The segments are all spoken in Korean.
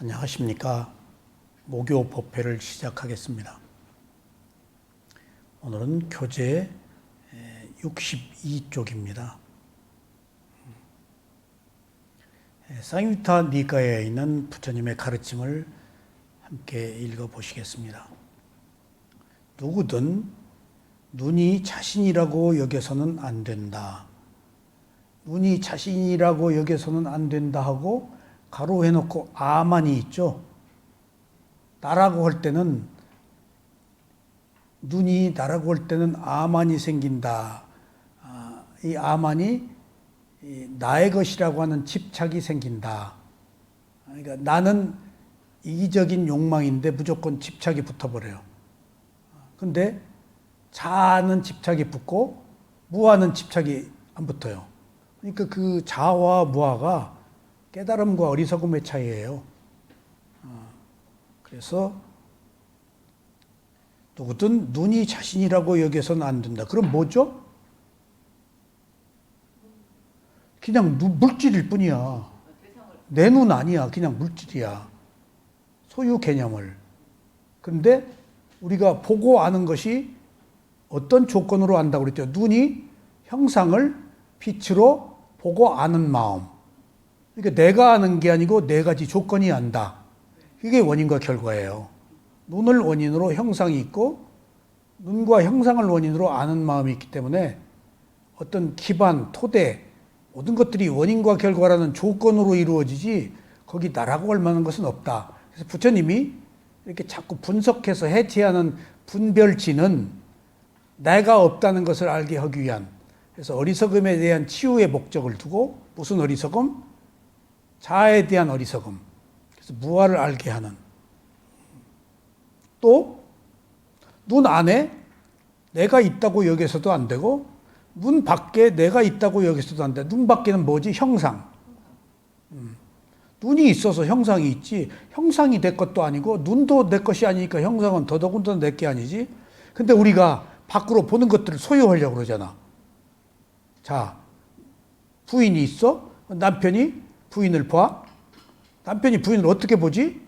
안녕하십니까. 모교 법회를 시작하겠습니다. 오늘은 교재 62쪽입니다. 상유타 니가에 있는 부처님의 가르침을 함께 읽어보시겠습니다. 누구든 눈이 자신이라고 여겨서는 안 된다. 눈이 자신이라고 여겨서는 안 된다 하고 가로해놓고 아만이 있죠. 나라고 할 때는 눈이 나라고 할 때는 아만이 생긴다. 이 아만이 나의 것이라고 하는 집착이 생긴다. 그러니까 나는 이기적인 욕망인데 무조건 집착이 붙어버려요. 근데 자아는 집착이 붙고 무아는 집착이 안 붙어요. 그러니까 그 자아와 무아가 깨달음과 어리석음의 차이예요. 그래서 누구든 눈이 자신이라고 여겨서는 안 된다. 그럼 뭐죠? 그냥 물질일 뿐이야. 내 눈 아니야. 그냥 물질이야. 소유 개념을. 그런데 우리가 보고 아는 것이 어떤 조건으로 안다고 그랬죠? 눈이 형상을 빛으로 보고 아는 마음. 그러니까 내가 아는 게 아니고 네 가지 조건이 안다. 이게 원인과 결과예요. 눈을 원인으로 형상이 있고 눈과 형상을 원인으로 아는 마음이 있기 때문에 어떤 기반, 토대, 모든 것들이 원인과 결과라는 조건으로 이루어지지 거기 나라고 할 만한 것은 없다. 그래서 부처님이 이렇게 자꾸 분석해서 해체하는 분별지는 내가 없다는 것을 알게 하기 위한, 그래서 어리석음에 대한 치유의 목적을 두고, 무슨 어리석음? 자아에 대한 어리석음. 그래서 무아를 알게 하는. 또 눈 안에 내가 있다고 여겨서도 안 되고 눈 밖에 내가 있다고 여겨서도 안 돼. 눈 밖에는 뭐지? 형상. 눈이 있어서 형상이 있지 형상이 내 것도 아니고 눈도 내 것이 아니니까 형상은 더더군다나 내 게 아니지. 근데 우리가 밖으로 보는 것들을 소유하려고 그러잖아. 자, 부인이 있어? 남편이 부인을 봐? 남편이 부인을 어떻게 보지?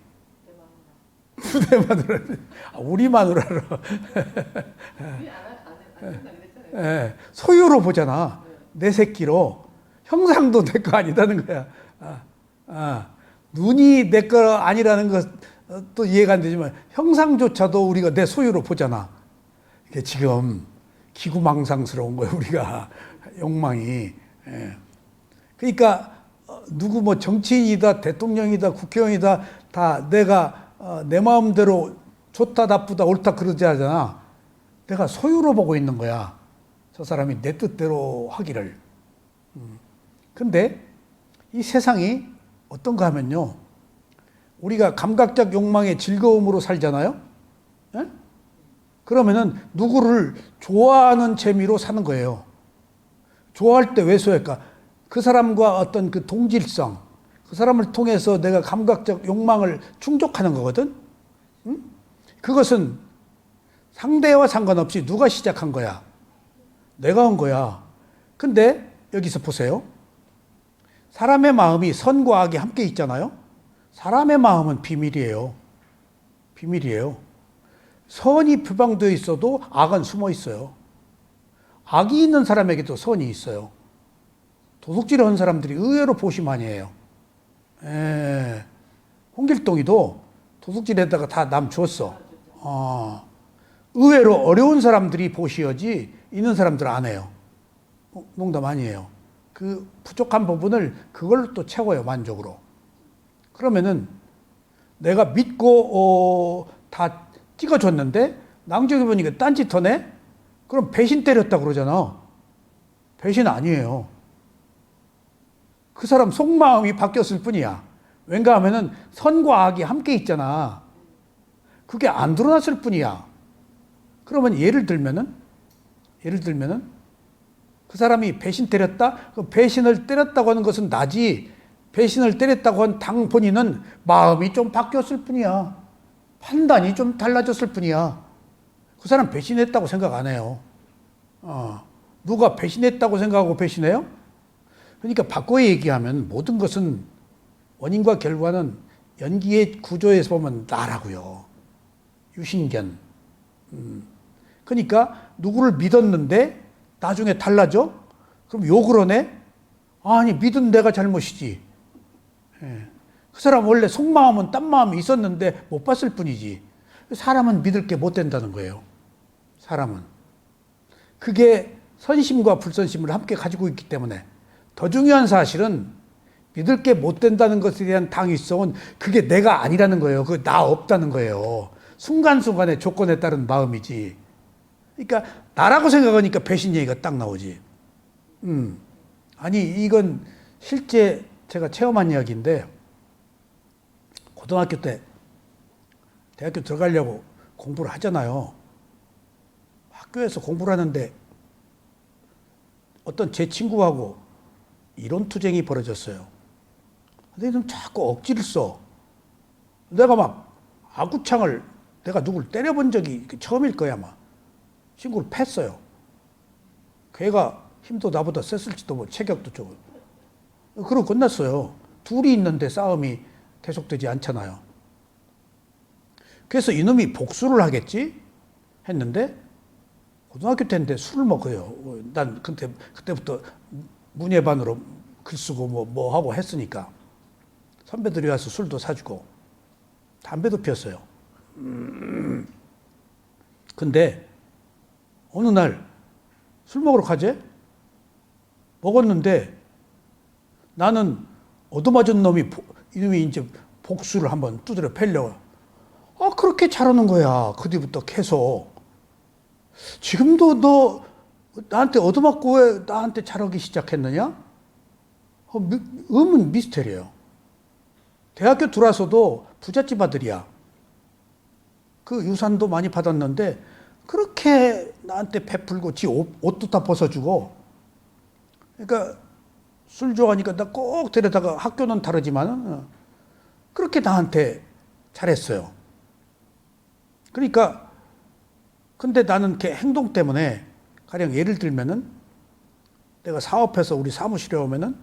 내 마누라. 우리 마누라로. 소유로 보잖아. 내 새끼로. 형상도 내 거 아니다는 거야. 눈이 내 거 아니라는 것도 이해가 안 되지만 형상조차도 우리가 내 소유로 보잖아. 이게 지금 기구망상스러운 거예요. 우리가 욕망이. 그러니까 누구 뭐 정치인이다, 대통령이다, 국회의원이다 다 내가 내 마음대로 좋다, 나쁘다, 옳다 그러지 하잖아. 내가 소유로 보고 있는 거야. 저 사람이 내 뜻대로 하기를. 근데 이 세상이 어떤가 하면요. 우리가 감각적 욕망의 즐거움으로 살잖아요. 예? 그러면은 누구를 좋아하는 재미로 사는 거예요. 좋아할 때 왜 소유할까? 그 사람과 어떤 그 동질성, 그 사람을 통해서 내가 감각적 욕망을 충족하는 거거든. 응? 그것은 상대와 상관없이 누가 시작한 거야? 내가 한 거야. 근데 여기서 보세요. 사람의 마음이 선과 악이 함께 있잖아요. 사람의 마음은 비밀이에요. 비밀이에요. 선이 표방되어 있어도 악은 숨어 있어요. 악이 있는 사람에게도 선이 있어요. 도둑질을 한 사람들이 의외로 보시 많이 해요. 홍길동이도 도둑질에다가 다 남 줬어. 의외로 어려운 사람들이 보시하지 있는 사람들 안 해요. 농담 아니에요. 그 부족한 부분을 그걸로 또 채워요. 만족으로. 그러면은 내가 믿고 다 찍어줬는데 나중에 보니까 딴짓하네? 그럼 배신 때렸다 그러잖아. 배신 아니에요. 그 사람 속마음이 바뀌었을 뿐이야. 왠가 하면은 선과 악이 함께 있잖아. 그게 안 드러났을 뿐이야. 그러면 예를 들면은 그 사람이 배신 때렸다? 그 배신을 때렸다고 하는 것은 나지. 배신을 때렸다고 한 당 본인은 마음이 좀 바뀌었을 뿐이야. 판단이 좀 달라졌을 뿐이야. 그 사람 배신했다고 생각 안 해요. 누가 배신했다고 생각하고 배신해요? 그러니까 바꿔 얘기하면 모든 것은 원인과 결과는 연기의 구조에서 보면 나라고요. 유신견. 그러니까 누구를 믿었는데 나중에 달라져? 그럼 욕을 하네? 아니 믿은 내가 잘못이지. 예. 그 사람 원래 속마음은 딴 마음이 있었는데 못 봤을 뿐이지. 사람은 믿을 게 못 된다는 거예요. 사람은. 그게 선심과 불선심을 함께 가지고 있기 때문에 더 중요한 사실은 믿을 게 못 된다는 것에 대한 당위성은 그게 내가 아니라는 거예요. 그게 나 없다는 거예요. 순간순간의 조건에 따른 마음이지. 그러니까 나라고 생각하니까 배신 얘기가 딱 나오지. 아니 이건 실제 제가 체험한 이야기인데 고등학교 때 대학교 들어가려고 공부를 하잖아요. 학교에서 공부를 하는데 어떤 제 친구하고 이론투쟁이 벌어졌어요. 근데 좀 자꾸 억지를 써. 내가 막 아구창을 내가 누굴 때려본 적이 처음일 거야 아마. 친구를 팼어요. 걔가 힘도 나보다 셌을지도 뭐 체격도 좀. 그러고 끝났어요. 둘이 있는데 싸움이 계속되지 않잖아요. 그래서 이놈이 복수를 하겠지 했는데 고등학교 때인데 술을 먹어요. 난 그때부터 문예반으로 글 쓰고 뭐 하고 했으니까 선배들이 와서 술도 사주고 담배도 피웠어요. 근데 어느 날 술 먹으러 가재? 먹었는데 나는 얻어맞은 이놈이 이제 복수를 한번 두드려 패려고. 그렇게 잘하는 거야. 그 뒤부터 계속. 지금도 너 나한테 얻어맞고 왜 나한테 잘하기 시작했느냐? 음은 미스테리예요. 대학교 들어와서도 부잣집 아들이야. 그 유산도 많이 받았는데 그렇게 나한테 베풀고 지 옷도 다 벗어주고. 그러니까 술 좋아하니까 나 꼭 데려다가 학교는 다르지만 그렇게 나한테 잘했어요. 그러니까 근데 나는 걔 행동 때문에 가령 예를 들면은 내가 사업해서 우리 사무실에 오면은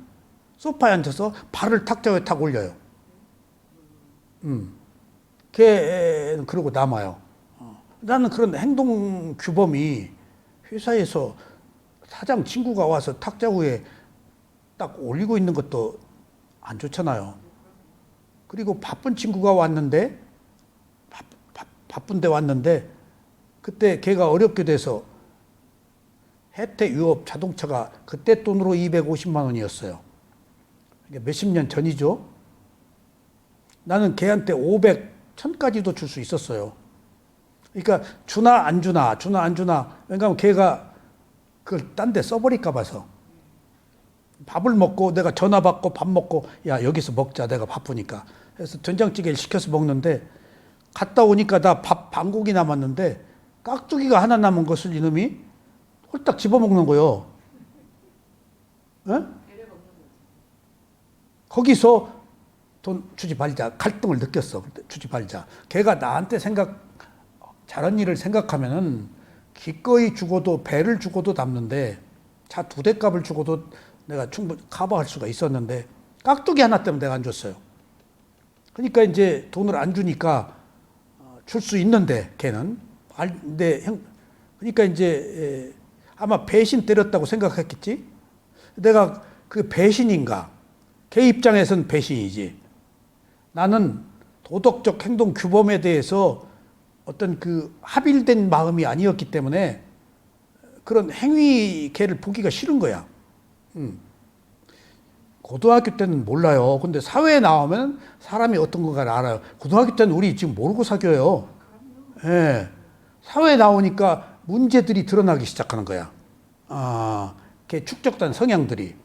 소파에 앉아서 발을 탁자 위에 탁 올려요. 걔는 그러고 남아요. 나는 그런 행동 규범이 회사에서 사장 친구가 와서 탁자 위에 딱 올리고 있는 것도 안 좋잖아요. 그리고 바쁜 친구가 왔는데 바쁜데 왔는데 그때 걔가 어렵게 돼서 혜태 유업 자동차가 그때 돈으로 250만 원이었어요. 몇십 년 전이죠. 나는 걔한테 500, 1000까지도 줄 수 있었어요. 그러니까 주나 안 주나. 왜냐하면 걔가 그걸 딴 데 써버릴까 봐서. 밥을 먹고 내가 전화 받고 밥 먹고 야 여기서 먹자 내가 바쁘니까. 그래서 된장찌개를 시켜서 먹는데 갔다 오니까 나 밥 반국이 남았는데 깍두기가 하나 남은 것을 이놈이 홀딱 집어먹는 거요. 에? 거기서 돈 주지 말자 갈등을 느꼈어. 주지 말자. 걔가 나한테 잘한 일을 생각하면은 기꺼이 죽어도 배를 죽어도 남는데 차 2대 값을 죽어도 내가 충분히 커버할 수가 있었는데 깍두기 하나 때문에 내가 안 줬어요. 그러니까 이제 돈을 안 주니까 줄 수 있는데 걔는 그러니까 이제 아마 배신 때렸다고 생각했겠지. 내가 그 배신인가? 걔 입장에선 배신이지. 나는 도덕적 행동 규범에 대해서 어떤 그 합일된 마음이 아니었기 때문에 그런 행위 걔를 보기가 싫은 거야. 고등학교 때는 몰라요. 근데 사회에 나오면 사람이 어떤 건가를 알아요. 고등학교 때는 우리 지금 모르고 사귀어요. 예. 사회에 나오니까 문제들이 드러나기 시작하는 거야. 걔 축적된 성향들이.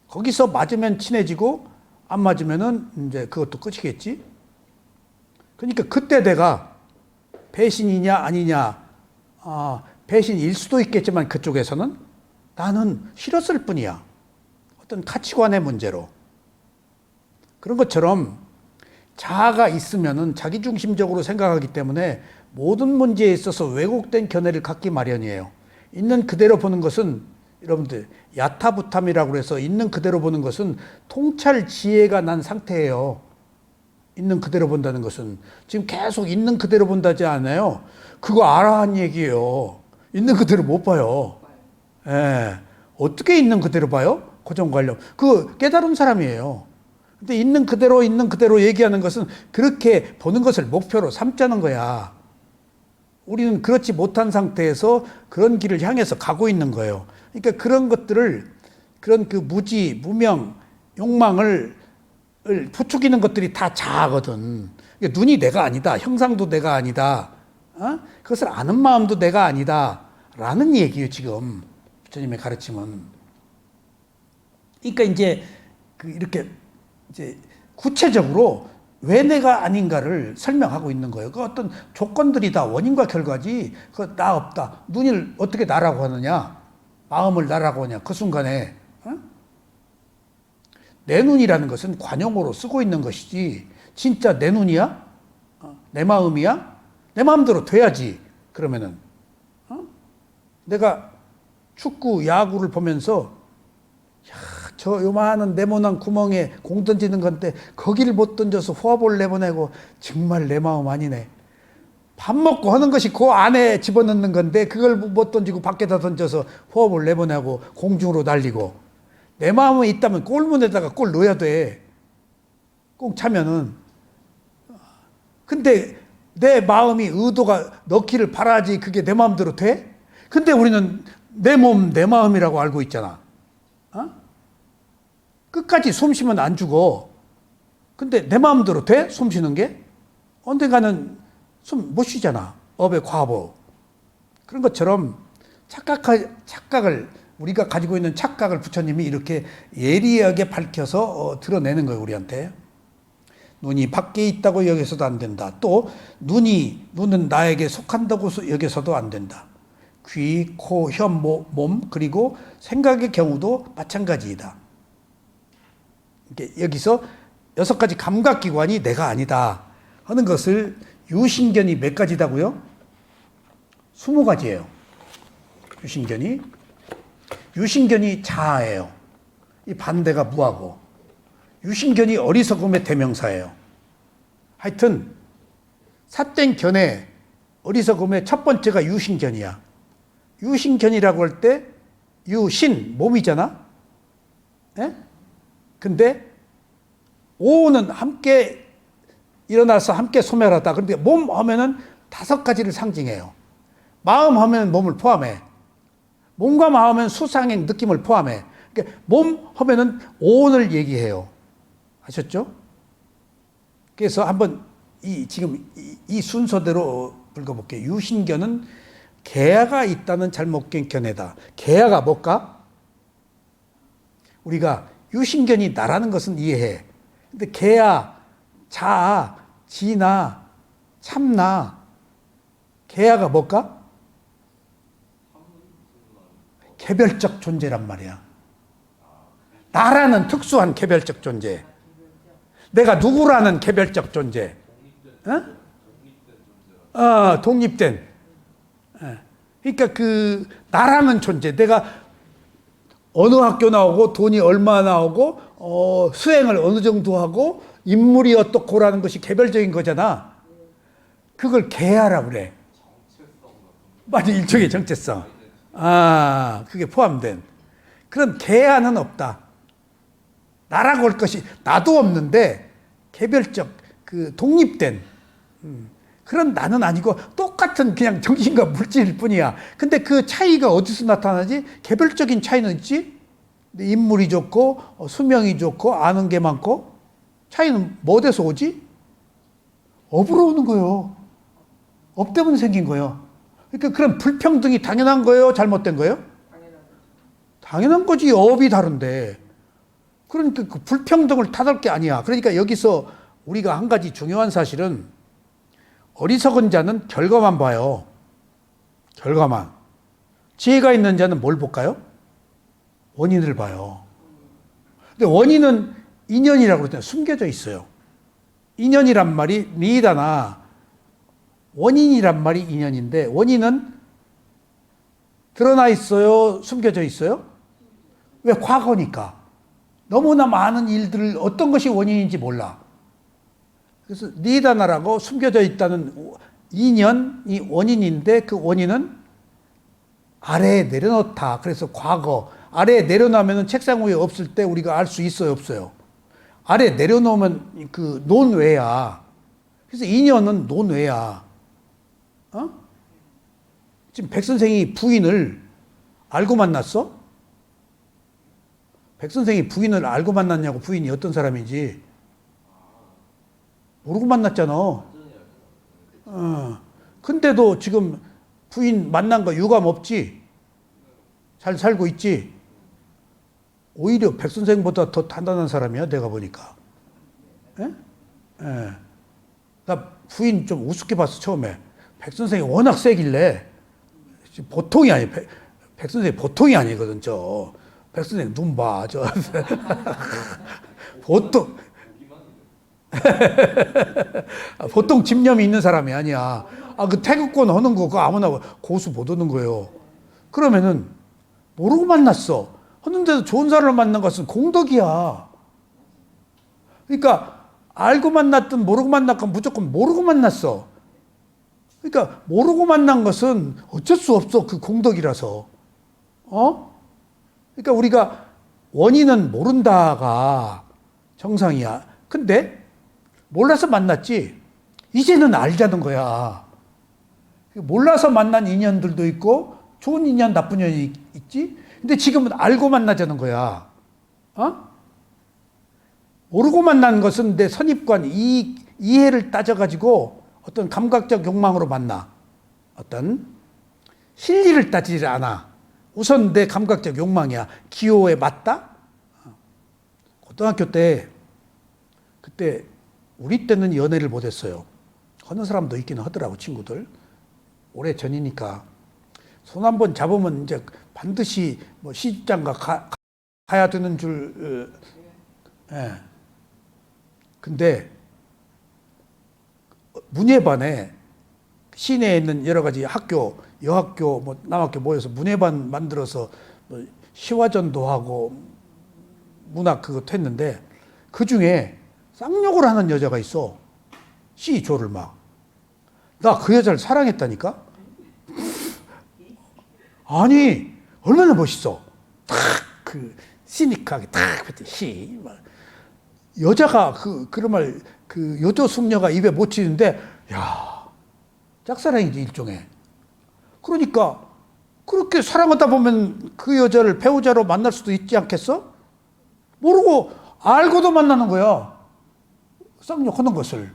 거기서 맞으면 친해지고 안 맞으면은 이제 그것도 끝이겠지. 그러니까 그때 내가 배신이냐 아니냐, 배신일 수도 있겠지만 그쪽에서는 나는 싫었을 뿐이야. 어떤 가치관의 문제로. 그런 것처럼 자아가 있으면은 자기중심적으로 생각하기 때문에 모든 문제에 있어서 왜곡된 견해를 갖기 마련이에요. 있는 그대로 보는 것은 여러분들 야타부탐이라고 해서 있는 그대로 보는 것은 통찰 지혜가 난 상태예요. 있는 그대로 본다는 것은 지금 계속 있는 그대로 본다지 않아요. 그거 알아 한 얘기예요. 있는 그대로 못 봐요. 예. 어떻게 있는 그대로 봐요? 고정관념. 그 깨달은 사람이에요. 근데 있는 그대로 얘기하는 것은 그렇게 보는 것을 목표로 삼자는 거야. 우리는 그렇지 못한 상태에서 그런 길을 향해서 가고 있는 거예요. 그러니까 그런 것들을, 그런 그 무지, 무명, 욕망을 부추기는 것들이 다 자아거든. 그러니까 눈이 내가 아니다. 형상도 내가 아니다. 그것을 아는 마음도 내가 아니다. 라는 얘기예요, 지금. 부처님의 가르침은. 그러니까 이제 이렇게 이제 구체적으로 왜 내가 아닌가를 설명하고 있는 거예요. 그 어떤 조건들이다. 원인과 결과지. 그 나 없다. 눈을 어떻게 나라고 하느냐. 마음을 나라고 하냐. 그 순간에. 내 눈이라는 것은 관용어로 쓰고 있는 것이지. 진짜 내 눈이야? 내 마음이야? 내 마음대로 돼야지. 그러면은. 내가 축구, 야구를 보면서 저 요만한 네모난 구멍에 공 던지는 건데 거기를 못 던져서 포화볼 내보내고 정말 내 마음 아니네. 밥 먹고 하는 것이 그 안에 집어넣는 건데 그걸 못 던지고 밖에다 던져서 포화볼 내보내고 공중으로 날리고 내 마음에 있다면 골문에다가 골 넣어야 돼. 꼭 차면은. 근데 내 마음이 의도가 넣기를 바라지 그게 내 마음대로 돼? 근데 우리는 내 몸, 내 마음이라고 알고 있잖아. 끝까지 숨 쉬면 안 죽어. 근데 내 마음대로 돼? 숨 쉬는 게? 언젠가는 숨 못 쉬잖아. 업의 과보. 그런 것처럼 착각을, 우리가 가지고 있는 착각을 부처님이 이렇게 예리하게 밝혀서 드러내는 거예요, 우리한테. 눈이 밖에 있다고 여기서도 안 된다. 또 눈은 나에게 속한다고 여기서도 안 된다. 귀, 코, 혀, 몸, 그리고 생각의 경우도 마찬가지이다. 여기서 6가지 감각기관이 내가 아니다 하는 것을 유신견이 몇 가지다고요? 20가지예요. 유신견이 자아예요. 이 반대가 무하고. 유신견이 어리석음의 대명사예요. 하여튼 삿된 견해 어리석음의 첫 번째가 유신견이야. 유신견이라고 할 때 유신 몸이잖아. 예? 근데 오는 함께 일어나서 함께 소멸하다. 그런데 몸 하면은 5가지를 상징해요. 마음 하면 몸을 포함해. 몸과 마음은 수상행 느낌을 포함해. 그러니까 몸 하면은 오온을 얘기해요. 아셨죠? 그래서 한번 지금 이 순서대로 읽어볼게요. 유신견은 개야가 있다는 잘못된 견해다. 개야가 뭘까? 우리가 유신견이 나라는 것은 이해해. 근데 개야, 자아, 지나, 참나, 개야가 뭘까? 개별적 존재란 말이야. 나라는 특수한 개별적 존재. 내가 누구라는 개별적 존재. 독립된. 그러니까 그 나라는 존재. 내가 어느 학교 나오고 돈이 얼마 나오고 수행을 어느 정도 하고 인물이 어떻고라는 것이 개별적인 거잖아. 그걸 개야라고 그래. 맞아, 일종의 정체성. 그게 포함된. 그런 개야는 없다. 나라고 할 것이 나도 없는데 개별적 그 독립된 그런 나는 아니고 똑같은 그냥 정신과 물질일 뿐이야. 근데 그 차이가 어디서 나타나지? 개별적인 차이는 있지? 인물이 좋고 수명이 좋고 아는 게 많고 차이는 뭐 어디서 오지? 업으로 오는 거예요. 업 때문에 생긴 거예요. 그러니까 그런 불평등이 당연한 거예요? 잘못된 거예요? 당연한 거지. 업이 다른데. 그러니까 그 불평등을 탓할 게 아니야. 그러니까 여기서 우리가 한 가지 중요한 사실은 어리석은 자는 결과만 봐요. 결과만. 지혜가 있는 자는 뭘 볼까요? 원인을 봐요. 근데 원인은 인연이라고 그러잖아요. 숨겨져 있어요. 인연이란 말이 미다나 원인이란 말이 인연인데 원인은 드러나 있어요? 숨겨져 있어요? 왜? 과거니까. 너무나 많은 일들을 어떤 것이 원인인지 몰라. 그래서 니다나라고 숨겨져 있다는 인연이 원인인데 그 원인은 아래에 내려놓다. 그래서 과거 아래에 내려놓으면 책상 위에 없을 때 우리가 알 수 있어요, 없어요? 아래에 내려놓으면 그 논외야. 그래서 인연은 논외야. 어? 지금 백 선생이 부인을 알고 만났어? 백 선생이 부인을 알고 만났냐고. 부인이 어떤 사람인지 모르고 만났잖아. 근데도 지금 부인 만난 거 유감 없지? 잘 살고 있지? 오히려 백 선생보다 더 단단한 사람이야, 내가 보니까. 예? 예. 나 부인 좀 우습게 봤어, 처음에. 백 선생이 워낙 세길래. 보통이 아니에요. 백 선생이 보통이 아니거든, 저. 백 선생 눈 봐, 저. 보통. 보통 집념이 있는 사람이 아니야. 그 태극권 하는 거, 그거 아무나 고수 못 하는 거예요. 그러면은, 모르고 만났어. 하는데도 좋은 사람을 만난 것은 공덕이야. 그러니까, 알고 만났든 모르고 만났건 무조건 모르고 만났어. 그러니까, 모르고 만난 것은 어쩔 수 없어. 그 공덕이라서. 그러니까 우리가 원인은 모른다가 정상이야. 근데, 몰라서 만났지. 이제는 알자는 거야. 몰라서 만난 인연들도 있고 좋은 인연, 나쁜 인연이 있지. 근데 지금은 알고 만나자는 거야. 모르고 만난 것은 내 선입관, 이해를 따져가지고 어떤 감각적 욕망으로 만나. 어떤 실리를 따지지 않아. 우선 내 감각적 욕망이야. 기호에 맞다? 고등학교 때, 그때 우리 때는 연애를 못했어요. 하는 사람도 있기는 하더라고, 친구들. 오래 전이니까. 손 한 번 잡으면 이제 반드시 뭐 시집장가 가야 되는 줄. 예. 근데 문예반에 시내에 있는 여러 가지 학교, 여학교, 뭐 남학교 모여서 문예반 만들어서 뭐 시화전도 하고 문학 그것도 했는데 그 중에 쌍욕을 하는 여자가 있어. 시조를 막. 나 그 여자를 사랑했다니까? 아니, 얼마나 멋있어. 탁, 시닉하게 탁, 시. 여자가 그런 말, 여조 숙녀가 입에 못 치는데, 야, 짝사랑이지, 일종의. 그러니까, 그렇게 사랑하다 보면 그 여자를 배우자로 만날 수도 있지 않겠어? 모르고, 알고도 만나는 거야. 쌍욕하는 것을.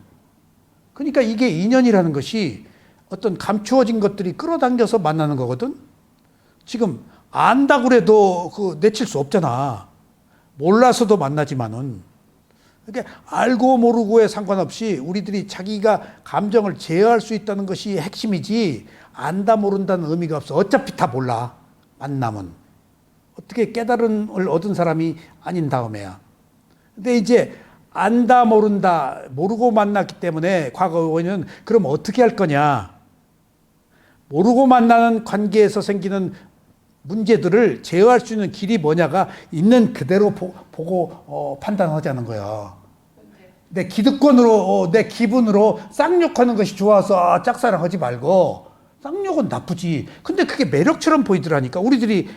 그러니까 이게 인연이라는 것이 어떤 감추어진 것들이 끌어당겨서 만나는 거거든. 지금 안다고 그래도 내칠 수 없잖아. 몰라서도 만나지만은. 그러니까 알고 모르고에 상관없이 우리들이 자기가 감정을 제어할 수 있다는 것이 핵심이지 안다 모른다는 의미가 없어. 어차피 다 몰라. 만남은. 어떻게 깨달음을 얻은 사람이 아닌 다음에야. 근데 이제 안다 모른다 모르고 만났기 때문에 과거에는 그럼 어떻게 할 거냐. 모르고 만나는 관계에서 생기는 문제들을 제어할 수 있는 길이 뭐냐가 있는 그대로 보고 판단하자는 거야. 내 기득권으로 내 기분으로 쌍욕하는 것이 좋아서 짝사랑하지 말고 쌍욕은 나쁘지. 근데 그게 매력처럼 보이더라니까. 우리들이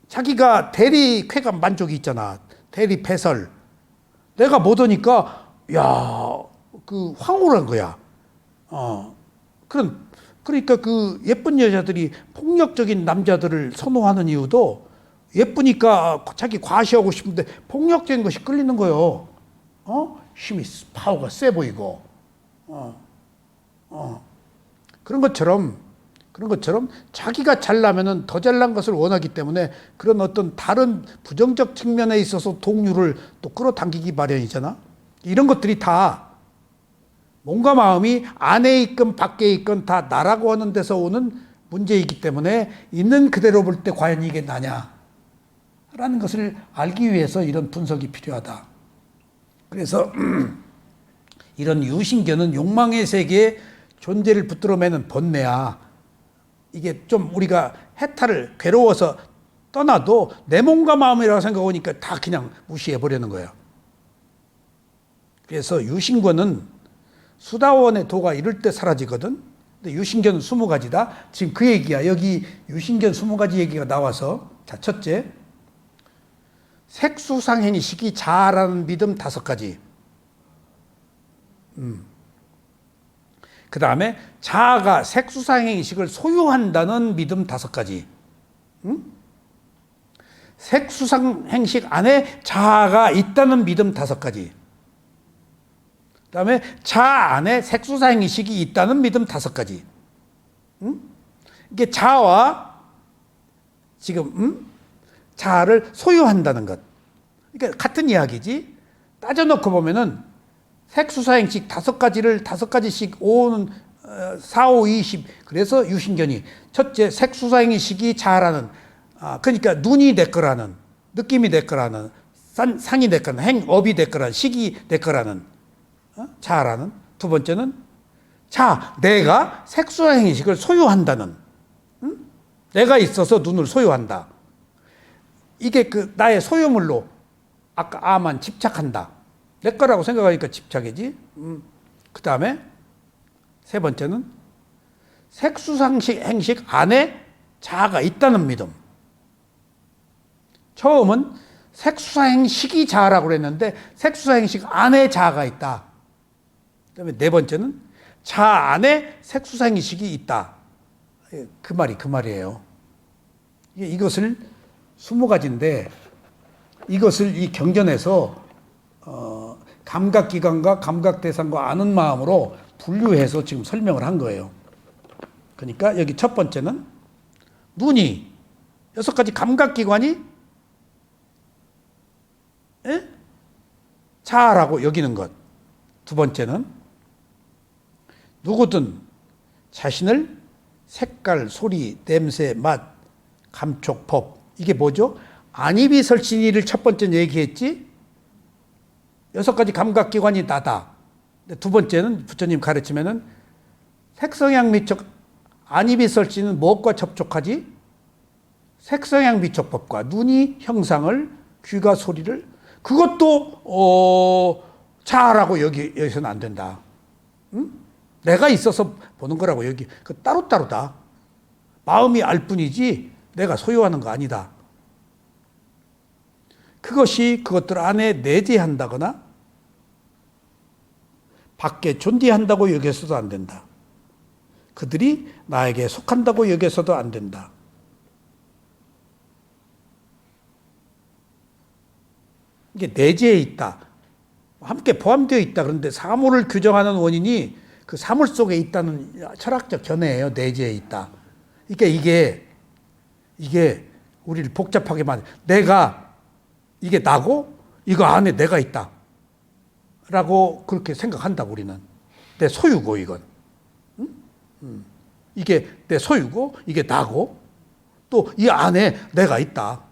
자기가 대리 쾌감 만족이 있잖아. 대리 배설. 내가 못 오니까 황홀한 거야. 그러니까 예쁜 여자들이 폭력적인 남자들을 선호하는 이유도 예쁘니까 자기 과시하고 싶은데 폭력적인 것이 끌리는 거예요. 힘이, 파워가 세 보이고. 그런 것처럼 자기가 잘나면은 더 잘난 것을 원하기 때문에 그런 어떤 다른 부정적 측면에 있어서 동료를 또 끌어당기기 마련이잖아. 이런 것들이 다 몸과 마음이 안에 있건 밖에 있건 다 나라고 하는 데서 오는 문제이기 때문에 있는 그대로 볼 때 과연 이게 나냐 라는 것을 알기 위해서 이런 분석이 필요하다. 그래서 이런 유신견은 욕망의 세계에 존재를 붙들어매는 번뇌야. 이게 좀 우리가 해탈을 괴로워서 떠나도 내 몸과 마음이라고 생각하니까 다 그냥 무시해버리는 거예요. 그래서 유신권은 수다원의 도가 이럴 때 사라지거든. 근데 유신견은 20가지다. 지금 그 얘기야. 여기 유신견 20가지 얘기가 나와서, 자, 첫째, 색수상행식이 자아라는 믿음 5가지. 그 다음에 자아가 색수상행식을 소유한다는 믿음 5가지. 색수상행식 안에 자아가 있다는 믿음 5가지. 그 다음에 자아 안에 색수상행식이 있다는 믿음 5가지. 이게 자아와 지금 자아를 소유한다는 것. 그러니까 같은 이야기지. 따져놓고 보면은 색수사행식 5가지를 5가지씩 5는 4, 5, 20. 그래서 유신견이 첫째 색수사행식이 자아라는, 그러니까 눈이 내 거라는, 느낌이 내 거라는, 상이 내 거라는, 행업이 내 거라는, 식이 내 거라는 자아라는. 두 번째는 내가 색수사행식을 소유한다는, 내가 있어서 눈을 소유한다. 이게 그 나의 소유물로 아까 아만 집착한다. 내 거라고 생각하니까 집착이지. 그 다음에 세 번째는 색수상식 행식 안에 자아가 있다는 믿음. 처음은 색수상행식이 자아라고 그랬는데 색수상행식 안에 자아가 있다. 그 다음에 네 번째는 자아 안에 색수상행식이 있다. 그 말이에요. 이것을 20가지인데 이것을 이 경전에서 감각기관과 감각대상과 아는 마음으로 분류해서 지금 설명을 한 거예요. 그러니까 여기 첫 번째는 눈이 6가지 감각기관이 자아라고 여기는 것. 두 번째는 누구든 자신을 색깔, 소리, 냄새, 맛, 감촉, 법. 이게 뭐죠? 안이비설신이를 첫 번째는 얘기했지. 6가지 감각기관이 나다. 두 번째는 부처님 가르치면은 색성향 미촉, 안이비설신은 무엇과 접촉하지? 색성향 미촉법과 눈이 형상을, 귀가 소리를, 그것도 자아라고 여기서는 안 된다. 내가 있어서 보는 거라고 여기 그 따로따로다. 마음이 알 뿐이지 내가 소유하는 거 아니다. 그것이 그것들 안에 내재한다거나 밖에 존재한다고 여겨서도 안 된다. 그들이 나에게 속한다고 여겨서도 안 된다. 이게 내재해 있다. 함께 포함되어 있다. 그런데 사물을 규정하는 원인이 그 사물 속에 있다는 철학적 견해예요. 내재해 있다. 그러니까 이게 우리를 복잡하게 내가 이게 나고 이거 안에 내가 있다. 라고 그렇게 생각한다고 우리는. 내 소유고 이건. 이게 내 소유고 이게 나고 또 이 안에 내가 있다.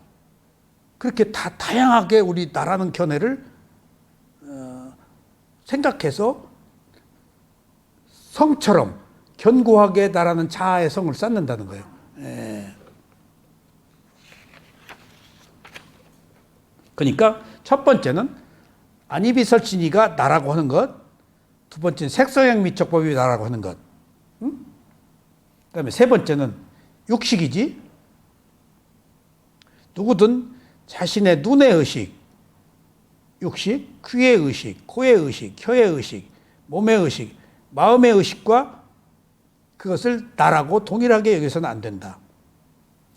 그렇게 다양하게 우리 나라는 견해를 생각해서 성처럼 견고하게 나라는 자아의 성을 쌓는다는 거예요. 그러니까 첫 번째는 안이비설신이가 나라고 하는 것, 두 번째는 색성향 미촉법이 나라고 하는 것, 그다음에 세 번째는 육식이지. 누구든 자신의 눈의 의식, 육식, 귀의 의식, 코의 의식, 혀의 의식, 몸의 의식, 마음의 의식과 그것을 나라고 동일하게 여기서는 안 된다.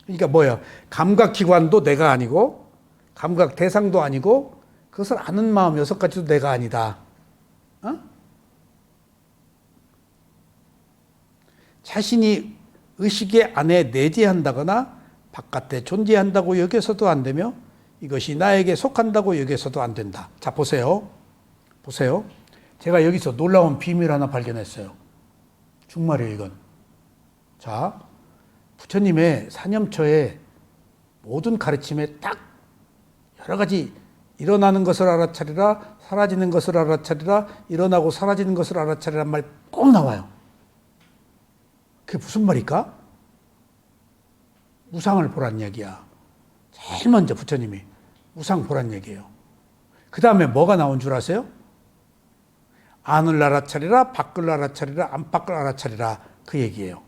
그러니까 뭐야? 감각기관도 내가 아니고 감각 대상도 아니고 그것을 아는 마음 6가지도 내가 아니다. 자신이 의식의 안에 내재한다거나 바깥에 존재한다고 여겨서도 안 되며 이것이 나에게 속한다고 여겨서도 안 된다. 자, 보세요. 제가 여기서 놀라운 비밀 하나 발견했어요. 정말이에요, 이건. 자, 부처님의 사념처에 모든 가르침에 딱 여러 가지 일어나는 것을 알아차리라, 사라지는 것을 알아차리라, 일어나고 사라지는 것을 알아차리란 말 꼭 나와요. 그게 무슨 말일까? 무상을 보란 얘기야. 제일 먼저 부처님이 무상 보란 얘기예요. 그 다음에 뭐가 나온 줄 아세요? 안을 알아차리라, 밖을 알아차리라, 안팎을 알아차리라 그 얘기예요.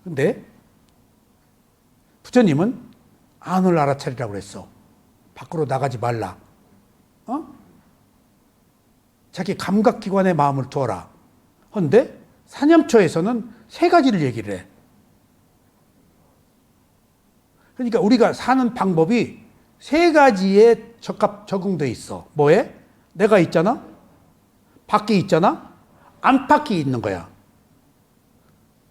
근데 부처님은 안을 알아차리라고 그랬어. 밖으로 나가지 말라. 자기 감각기관에 마음을 두어라. 그런데 사념초에서는 세 가지를 얘기를 해. 그러니까 우리가 사는 방법이 세 가지에 적응돼 있어. 뭐에? 내가 있잖아. 밖에 있잖아. 안팎이 있는 거야.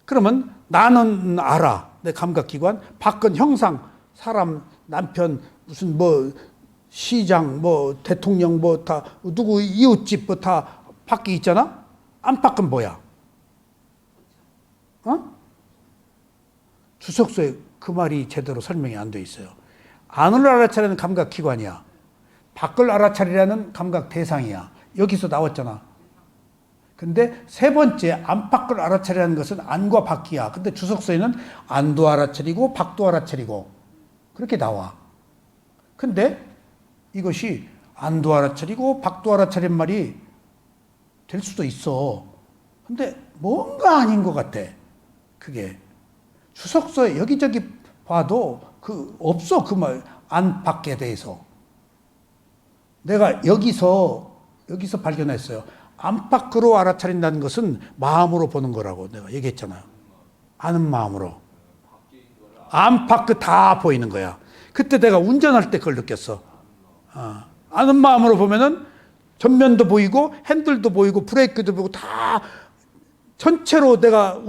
그러면 나는 알아. 내 감각기관. 밖은 형상. 사람, 남편, 무슨 뭐 시장, 뭐 대통령, 뭐 다 누구 이웃집 뭐 다 밖에 있잖아. 안팎은 뭐야? 주석서에 그 말이 제대로 설명이 안 돼 있어요. 안을 알아차리는 감각기관이야. 밖을 알아차리라는 감각 대상이야. 여기서 나왔잖아. 근데 세 번째 안팎을 알아차리라는 것은 안과 밖이야. 근데 주석서에는 안도 알아차리고 밖도 알아차리고 그렇게 나와. 근데 이것이 안도 알아차리고 밖도 알아차린 말이 될 수도 있어. 근데 뭔가 아닌 것 같아. 그게 주석서에 여기저기 봐도 없어. 그 말 안팎에 대해서. 내가 여기서 발견했어요. 안팎으로 알아차린다는 것은 마음으로 보는 거라고 내가 얘기했잖아요. 아는 마음으로. 안팎 다 보이는 거야. 그때 내가 운전할 때 그걸 느꼈어. 아는 마음으로 보면은 전면도 보이고 핸들도 보이고 브레이크도 보이고 다 전체로 내가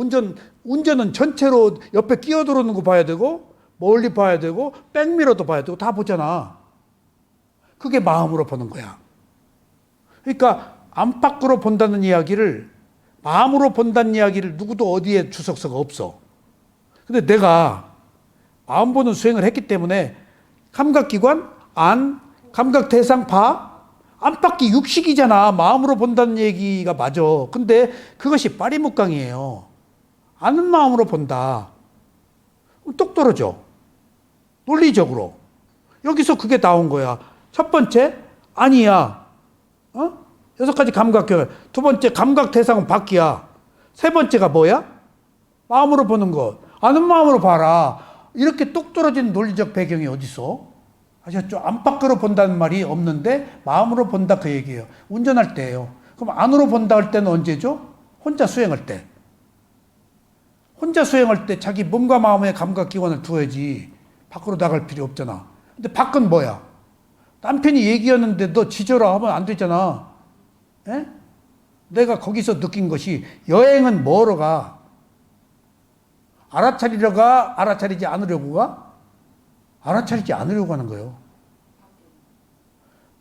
운전은 전체로 옆에 끼어 들어오는 거 봐야 되고 멀리 봐야 되고 백미러도 봐야 되고 다 보잖아. 그게 마음으로 보는 거야. 그러니까 안팎으로 본다는 이야기를 마음으로 본다는 이야기를 누구도 어디에 주석서가 없어. 근데 내가 마음 보는 수행을 했기 때문에 감각기관, 안, 감각 대상, 바, 안팎이 육식이잖아. 마음으로 본다는 얘기가 맞아. 근데 그것이 빠리묵강이에요. 아는 마음으로 본다. 똑 떨어져. 논리적으로. 여기서 그게 나온 거야. 첫 번째, 아니야. 여섯 가지 감각기관. 두 번째, 감각 대상은 밖이야. 세 번째가 뭐야? 마음으로 보는 것. 아는 마음으로 봐라. 이렇게 똑 떨어진 논리적 배경이 어디 있어? 아셨죠? 안팎으로 본다는 말이 없는데 마음으로 본다 그 얘기예요. 운전할 때예요. 그럼 안으로 본다 할 때는 언제죠? 혼자 수행할 때. 혼자 수행할 때 자기 몸과 마음의 감각기관을 두어야지 밖으로 나갈 필요 없잖아. 근데 밖은 뭐야? 남편이 얘기하는데 너 지져라 하면 안 되잖아. 에? 내가 거기서 느낀 것이 여행은 뭐로 가? 알아차리려 가? 알아차리지 않으려고 가? 알아차리지 않으려고 하는 거예요.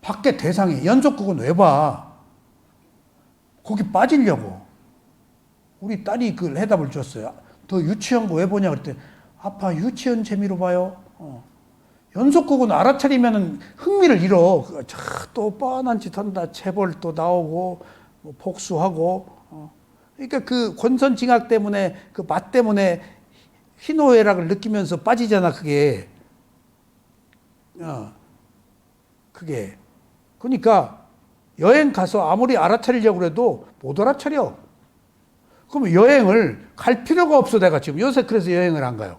밖에 대상에 연속극은 왜 봐? 거기 빠지려고. 우리 딸이 그 해답을 줬어요. 너 유치원 거 왜 보냐 그랬더니 아빠 유치원 재미로 봐요. 연속극은 알아차리면 흥미를 잃어. 또 뻔한 짓 한다. 체벌 또 나오고 뭐 복수하고. 그러니까 그 권선징악 때문에 그 맛 때문에 희노애락을 느끼면서 빠지잖아. 그게. 그러니까 여행 가서 아무리 알아차리려고 해도 못 알아차려. 그럼 여행을 갈 필요가 없어. 내가 지금 요새 그래서 여행을 안 가요.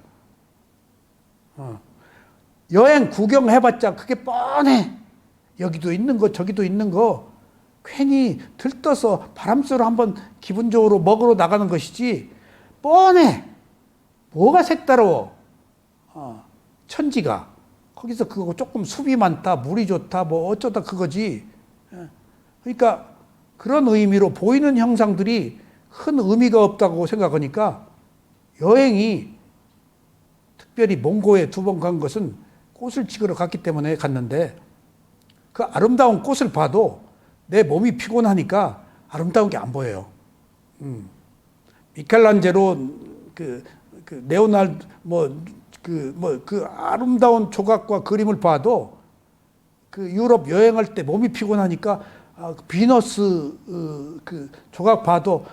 여행 구경해봤자 그게 뻔해. 여기도 있는 거 저기도 있는 거 괜히 들떠서 바람 쐬러 한번 기분적으로 먹으러 나가는 것이지 뻔해. 뭐가 색다르워. 천지가. 거기서 그거 조금 숲이 많다, 물이 좋다, 뭐 어쩌다 그거지. 그러니까 그런 의미로 보이는 형상들이 큰 의미가 없다고 생각하니까 여행이 특별히 몽고에 2번 간 것은 꽃을 찍으러 갔기 때문에 갔는데 그 아름다운 꽃을 봐도 내 몸이 피곤하니까 아름다운 게 안 보여요. 미켈란젤로 그 레오나르도 그 아름다운 조각과 그림을 봐도 그 유럽 여행할 때 몸이 피곤하니까 비너스 그 조각 봐도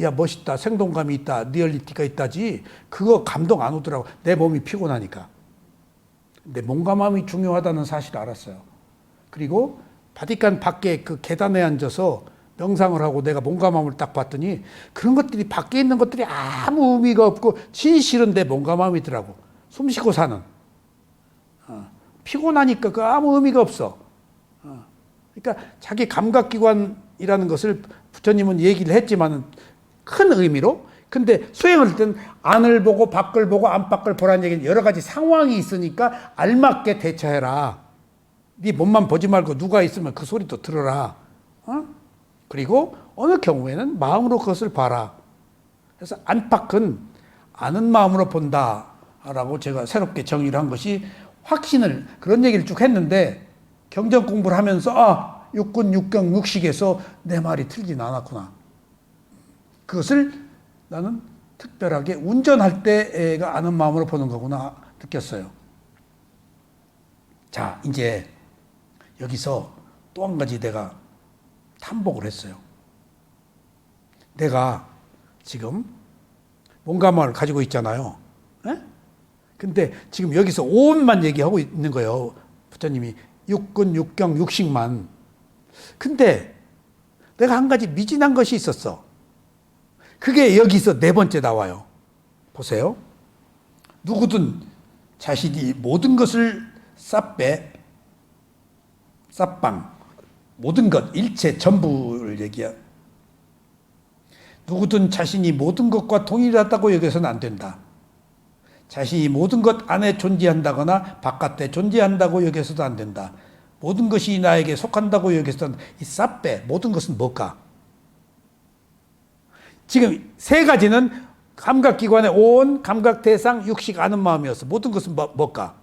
야 멋있다, 생동감이 있다, 리얼리티가 있다지 그거 감동 안 오더라고. 내 몸이 피곤하니까. 근데 몸과 마음이 중요하다는 사실을 알았어요. 그리고 바티칸 밖에 그 계단에 앉아서 명상을 하고 내가 몸과 마음을 딱 봤더니 그런 것들이 밖에 있는 것들이 아무 의미가 없고 진실은 내 몸과 마음이더라고. 숨 쉬고 사는. 피곤하니까 그 아무 의미가 없어. 그러니까 자기 감각기관이라는 것을 부처님은 얘기를 했지만은 큰 의미로. 근데 수행할 때는 안을 보고 밖을 보고 안팎을 보라는 얘기는 여러 가지 상황이 있으니까 알맞게 대처해라. 네 몸만 보지 말고 누가 있으면 그 소리도 들어라. 그리고 어느 경우에는 마음으로 그것을 봐라. 그래서 안팎은 아는 마음으로 본다라고 제가 새롭게 정의를 한 것이 확신을 그런 얘기를 쭉 했는데 경전 공부를 하면서 육군, 육경, 육식에서 내 말이 틀리진 않았구나. 그것을 나는 특별하게 운전할 때가 아는 마음으로 보는 거구나 느꼈어요. 자, 이제 여기서 또 한 가지 내가 탐복을 했어요. 내가 지금 몸과 마음을 가지고 있잖아요. 에? 근데 지금 여기서 오온만 얘기하고 있는 거예요. 부처님이 육군, 육경, 육식만. 근데 내가 한 가지 미진한 것이 있었어. 그게 여기서 네 번째 나와요. 보세요. 누구든 자신이 모든 것을 쌉빵, 모든 것, 일체, 전부를 얘기해. 누구든 자신이 모든 것과 동일하다고 여겨서는 안 된다. 자신이 모든 것 안에 존재한다거나 바깥에 존재한다고 여겨서도 안 된다. 모든 것이 나에게 속한다고 여겨서는 이 쌉배, 모든 것은 뭘까? 지금 세 가지는 감각기관의 온, 감각대상, 육식 아는 마음이었어. 모든 것은 뭘까?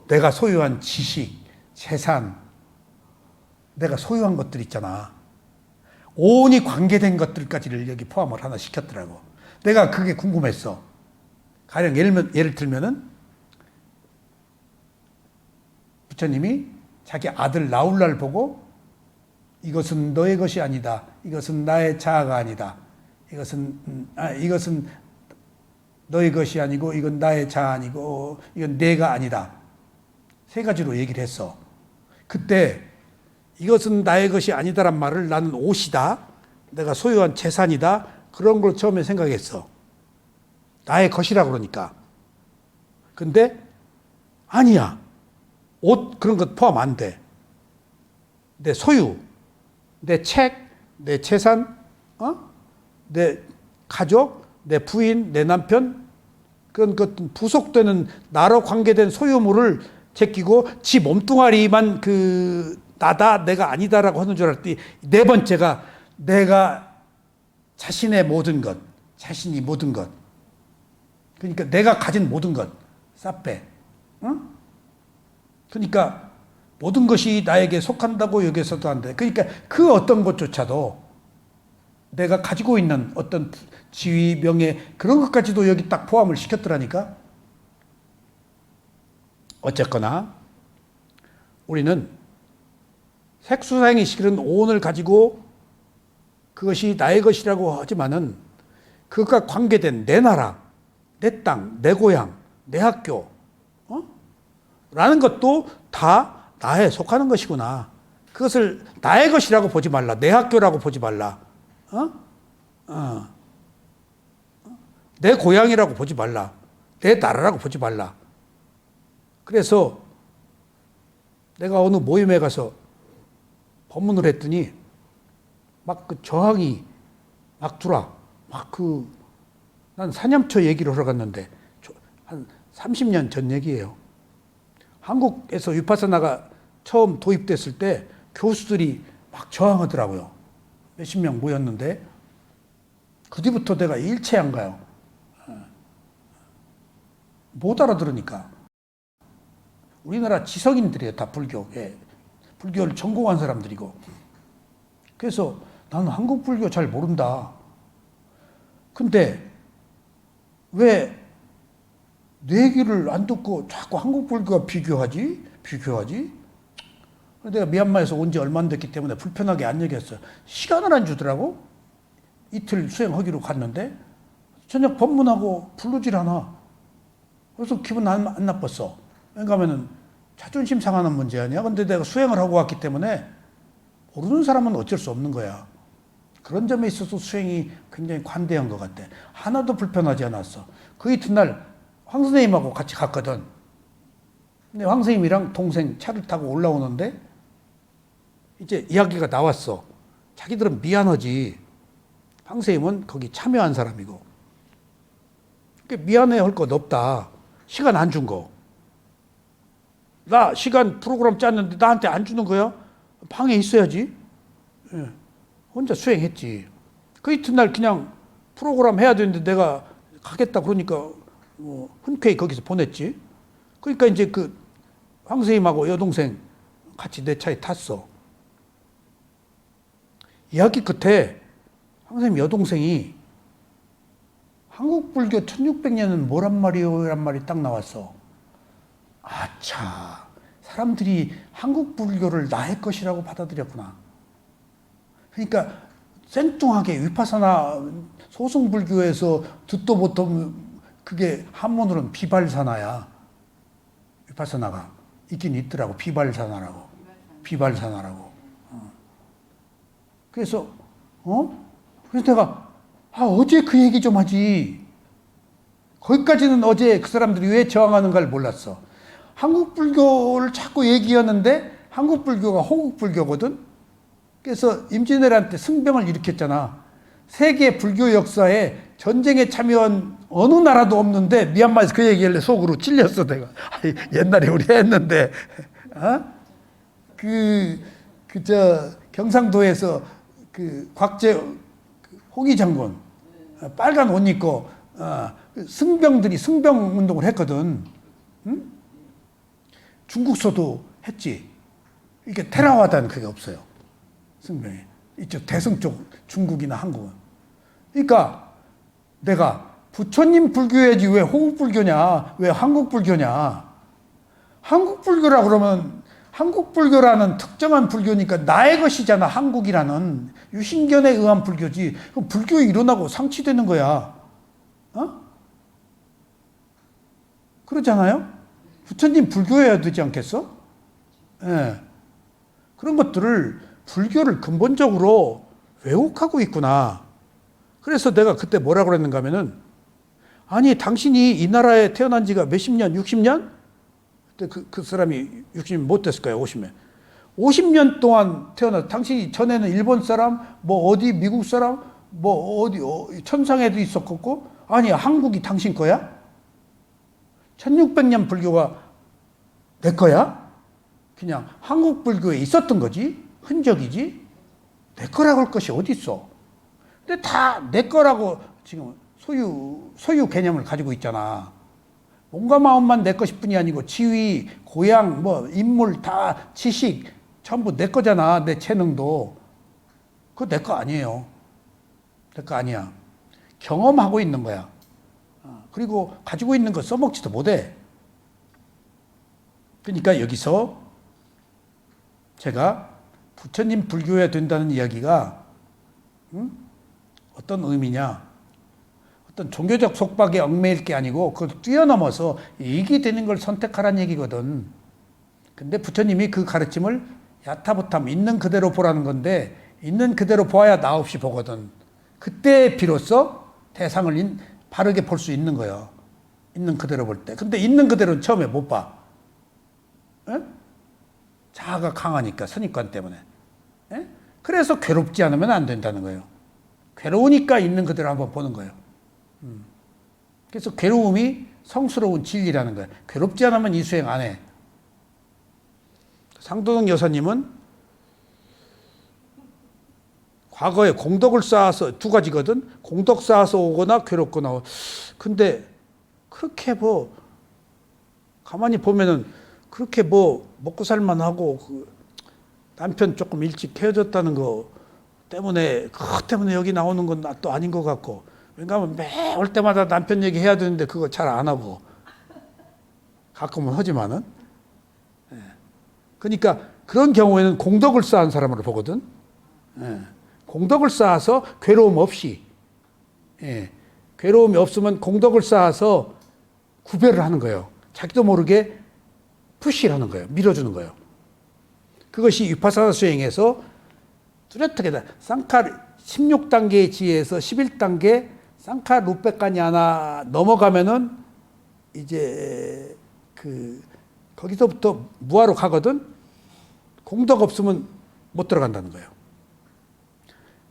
내가 소유한 지식, 재산, 내가 소유한 것들 있잖아. 온이 관계된 것들까지를 여기 포함을 하나 시켰더라고. 내가 그게 궁금했어. 가령 예를 들면은 부처님이 자기 아들 나홀라를 보고 이것은 너의 것이 아니다. 이것은 나의 자아가 아니다. 이것은 너의 것이 아니고 이건 나의 자아 아니고 이건 내가 아니다. 세 가지로 얘기를 했어. 그때 이것은 나의 것이 아니다란 말을 나는 옷이다. 내가 소유한 재산이다. 그런 걸 처음에 생각했어. 나의 것이라 그러니까. 근데 아니야. 옷 그런 것 포함 안 돼. 내 소유, 내 책, 내 재산, 내 가족, 내 부인, 내 남편 그런 것 부속되는 나로 관계된 소유물을 제끼고 지 몸뚱아리만 그 나다 내가 아니다라고 하는 줄 알았더니 네 번째가 내가 자신의 모든 것, 자신이 모든 것. 그러니까 내가 가진 모든 것, 쌉배. 그러니까 모든 것이 나에게 속한다고 여겨서도 안 돼. 그러니까 그 어떤 것조차도 내가 가지고 있는 어떤 지위, 명예 그런 것까지도 여기 딱 포함을 시켰더라니까. 어쨌거나 우리는 색수상이 시키는 오온을 가지고 그것이 나의 것이라고 하지만은 그것과 관계된 내 나라, 내 땅, 내 고향, 내 학교, 라는 것도 다 나에 속하는 것이구나. 그것을 나의 것이라고 보지 말라. 내 학교라고 보지 말라. 내 고향이라고 보지 말라. 내 나라라고 보지 말라. 그래서 내가 어느 모임에 가서 법문을 했더니 막 그 저항이 막 들어와. 난 사념처 얘기를 하러 갔는데 한 30년 전 얘기예요. 한국에서 위파사나가 처음 도입됐을 때 교수들이 막 저항하더라고요. 몇십 명 모였는데 그 뒤부터 내가 일체 안 가요. 못 알아들으니까. 우리나라 지성인들이에요. 다 불교에. 불교를 전공한 사람들이고. 그래서 나는 한국 불교 잘 모른다. 근데 왜 내 얘기를 안 듣고 자꾸 한국 불교와 비교하지? 내가 미얀마에서 온 지 얼마 안 됐기 때문에 불편하게 안 얘기했어요. 시간을 안 주더라고. 이틀 수행하기로 갔는데 저녁 법문하고 부르질 않아. 그래서 기분 안 나빴어. 왜냐하면 자존심 상하는 문제 아니야. 근데 내가 수행을 하고 왔기 때문에 모르는 사람은 어쩔 수 없는 거야. 그런 점에 있어서 수행이 굉장히 관대한 것 같아. 하나도 불편하지 않았어. 그 이튿날 황 선생님하고 같이 갔거든. 근데 황 선생님이랑 동생 차를 타고 올라오는데 이제 이야기가 나왔어. 자기들은 미안하지. 황 선생님은 거기 참여한 사람이고. 미안해 할 것 없다. 시간 안 준 거. 나 시간 프로그램 짰는데 나한테 안 주는 거야? 방에 있어야지. 예. 혼자 수행했지. 그 이튿날 그냥 프로그램 해야 되는데 내가 가겠다 그러니까 흔쾌히 거기서 보냈지. 그러니까 이제 그 황 선생님하고 여동생 같이 내 차에 탔어. 이야기 끝에 황 선생님 여동생이 한국 불교 1600년은 뭐란 말이요? 란 말이 딱 나왔어. 아차, 사람들이 한국 불교를 나의 것이라고 받아들였구나. 그러니까 생뚱하게 위파사나 소승불교에서 듣도 보통 그게 한문으로는 비발사나야. 위파사나가 있긴 있더라고. 비발사나라고. 비발사나라고. 그래서 그래서 내가 어제 그 얘기 좀 하지. 거기까지는 어제 그 사람들이 왜 저항하는가를 몰랐어. 한국 불교를 자꾸 얘기하는데 한국 불교가 호국 불교거든. 그래서 임진왜란때 승병을 일으켰잖아. 세계 불교 역사에 전쟁에 참여한 어느 나라도 없는데 미얀마에서 그 얘기를 속으로 찔렸어 내가. 옛날에 우리 했는데 경상도에서 그 곽재 홍위 장군 빨간 옷 입고 승병들이 승병 운동을 했거든. 응? 중국서도 했지. 이게 테라와다는 그게 없어요. 승병이 이쪽 대승 쪽 중국이나 한국은. 그러니까 내가 부처님 불교야지 왜 호국 불교냐, 왜 한국 불교냐. 한국 불교라 그러면 한국 불교라는 특정한 불교니까 나의 것이잖아. 한국이라는 유신견에 의한 불교지. 그럼 불교 일어나고 상치되는 거야. 그러잖아요. 부처님 불교여야 되지 않겠어? 예. 그런 것들을 불교를 근본적으로 왜곡하고 있구나. 그래서 내가 그때 뭐라고 그랬는가 하면은, 아니 당신이 이 나라에 태어난 지가 몇십 년, 60년? 그때 그 사람이 60년 못 됐을 거예요. 50년. 50년 동안 태어났어. 당신이 전에는 일본 사람, 뭐 어디 미국 사람, 뭐 어디 천상에도 있었고, 아니 한국이 당신 거야? 1600년 불교가 내 거야? 그냥 한국 불교에 있었던 거지. 흔적이지. 내 거라고 할 것이 어디 있어? 근데 다 내 거라고 지금 소유 개념을 가지고 있잖아. 몸과 마음만 내 것일 뿐이 아니고 지위, 고향, 뭐 인물 다 지식 전부 내 거잖아. 내 재능도. 그거 내 거 아니에요. 내 거 아니야. 경험하고 있는 거야. 그리고 가지고 있는 거 써먹지도 못해. 그러니까 여기서 제가 부처님 불교해야 된다는 이야기가 어떤 의미냐. 어떤 종교적 속박에 얽매일 게 아니고 그걸 뛰어넘어서 이익이 되는 걸 선택하라는 얘기거든. 근데 부처님이 그 가르침을 야타부탐 있는 그대로 보라는 건데 있는 그대로 보아야 나 없이 보거든. 그때 비로소 대상을 바르게 볼 수 있는 거예요. 있는 그대로 볼 때. 근데 있는 그대로는 처음에 못 봐. 에? 자아가 강하니까 선입관 때문에. 에? 그래서 괴롭지 않으면 안 된다는 거예요. 괴로우니까 있는 그대로 한번 보는 거예요. 그래서 괴로움이 성스러운 진리라는 거예요. 괴롭지 않으면 이 수행 안 해. 상도동 여사님은 과거에 공덕을 쌓아서 두 가지거든. 공덕 쌓아서 오거나 괴롭거나. 근데 그렇게 뭐 가만히 보면은 그렇게 뭐 먹고 살만하고 그 남편 조금 일찍 헤어졌다는 거 때문에 그것 때문에 여기 나오는 건 또 아닌 것 같고. 왜냐하면 매 올 때마다 남편 얘기 해야 되는데 그거 잘 안 하고 가끔은 하지만은. 그러니까 그런 경우에는 공덕을 쌓은 사람으로 보거든. 공덕을 쌓아서 괴로움 없이, 괴로움이 없으면 공덕을 쌓아서 구별을 하는 거예요. 자기도 모르게 푸시를 하는 거예요. 밀어주는 거예요. 그것이 위파사나 수행에서 뚜렷하게 쌍카 16단계의 지혜에서 11단계 쌍카 루페카냐나 넘어가면은 이제 거기서부터 무아로 가거든. 공덕 없으면 못 들어간다는 거예요.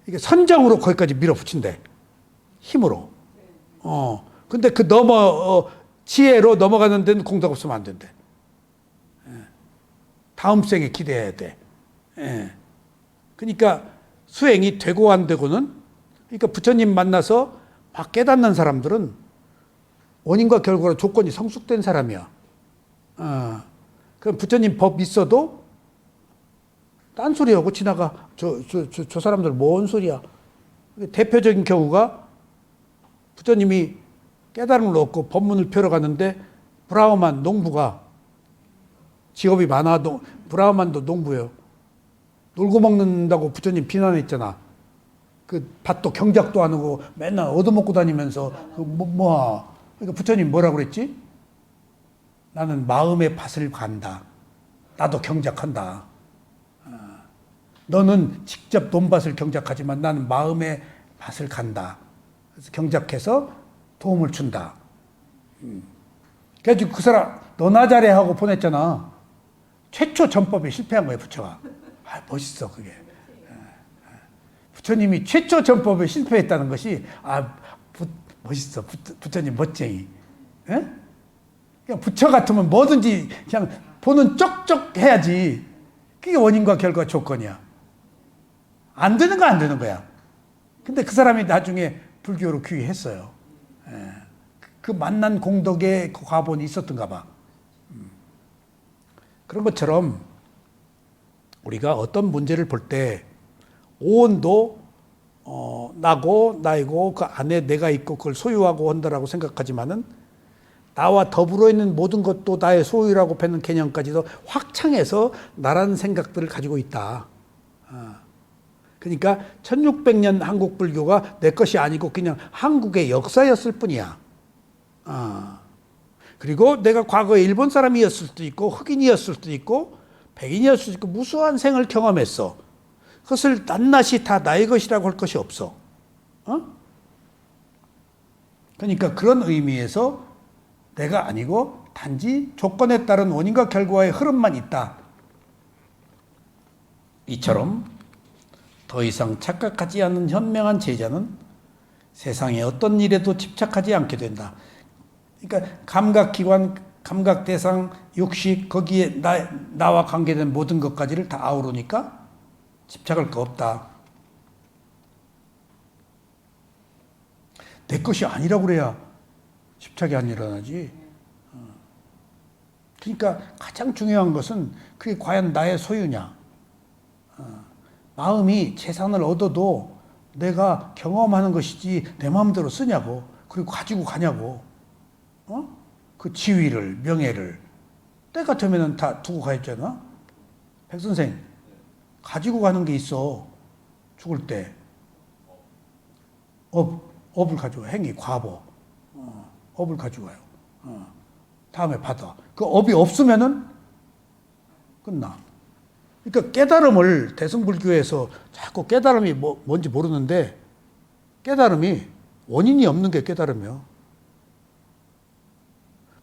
이게 선정으로 거기까지 밀어붙인대. 힘으로. 근데 지혜로 넘어가는 데는 공덕 없으면 안 된대. 다음 생에 기대해야 돼. 그러니까 수행이 되고 안 되고는, 그러니까 부처님 만나서 막 깨닫는 사람들은 원인과 결과로 조건이 성숙된 사람이야. 그럼 부처님 법 있어도 딴소리하고 지나가. 저 사람들 뭔 소리야. 대표적인 경우가 부처님이 깨달음을 얻고 법문을 펴러 갔는데 브라흐만 농부가 직업이 많아. 브라흐만도 농부예요. 놀고 먹는다고 부처님 비난했잖아. 그 밭도 경작도 안 하고 맨날 얻어먹고 다니면서 그러니까 부처님 뭐라고 그랬지? 나는 마음의 밭을 간다. 나도 경작한다. 너는 직접 논밭을 경작하지만 나는 마음의 밭을 간다. 그래서 경작해서 도움을 준다. 그래가지고 그 사람 너나 잘해 하고 보냈잖아. 최초 전법에 실패한 거예요, 부처가. 멋있어, 그게. 부처님이 최초 전법에 실패했다는 것이, 멋있어. 부처님 멋쟁이. 그냥 부처 같으면 뭐든지 그냥 보는 쪽쪽 해야지. 그게 원인과 결과 조건이야. 안 되는 거 안 되는 거야. 근데 그 사람이 나중에 불교로 귀의했어요. 그 만난 공덕의 그 과본이 있었던가 봐. 그런 것처럼 우리가 어떤 문제를 볼 때 오온도 나고 나이고 그 안에 내가 있고 그걸 소유하고 한다라고 생각하지만은 나와 더불어 있는 모든 것도 나의 소유라고 뱉는 개념까지도 확장해서 나라는 생각들을 가지고 있다. 그러니까 1600년 한국 불교가 내 것이 아니고 그냥 한국의 역사였을 뿐이야. 그리고 내가 과거에 일본 사람이었을 수도 있고 흑인이었을 수도 있고 백인이었을 수도 있고 무수한 생을 경험했어. 그것을 낱낱이 다 나의 것이라고 할 것이 없어. 그러니까 그런 의미에서 내가 아니고 단지 조건에 따른 원인과 결과의 흐름만 있다. 이처럼 더 이상 착각하지 않는 현명한 제자는 세상의 어떤 일에도 집착하지 않게 된다. 그러니까 감각기관, 감각대상, 육식 거기에 나와 관계된 모든 것까지를 다 아우르니까 집착할 거 없다. 내 것이 아니라고 그래야 집착이 안 일어나지. 그러니까 가장 중요한 것은 그게 과연 나의 소유냐. 마음이 재산을 얻어도 내가 경험하는 것이지 내 마음대로 쓰냐고. 그리고 가지고 가냐고. 그 지위를, 명예를. 때 같으면 다 두고 가있잖아. 백선생, 가지고 가는 게 있어. 죽을 때. 업을 가지고 행위, 과보. 업을 가지고 가요. 다음에 받아. 그 업이 없으면은 끝나. 그러니까 깨달음을 대승불교에서 자꾸 깨달음이 뭔지 모르는데 깨달음이 원인이 없는 게 깨달음이요.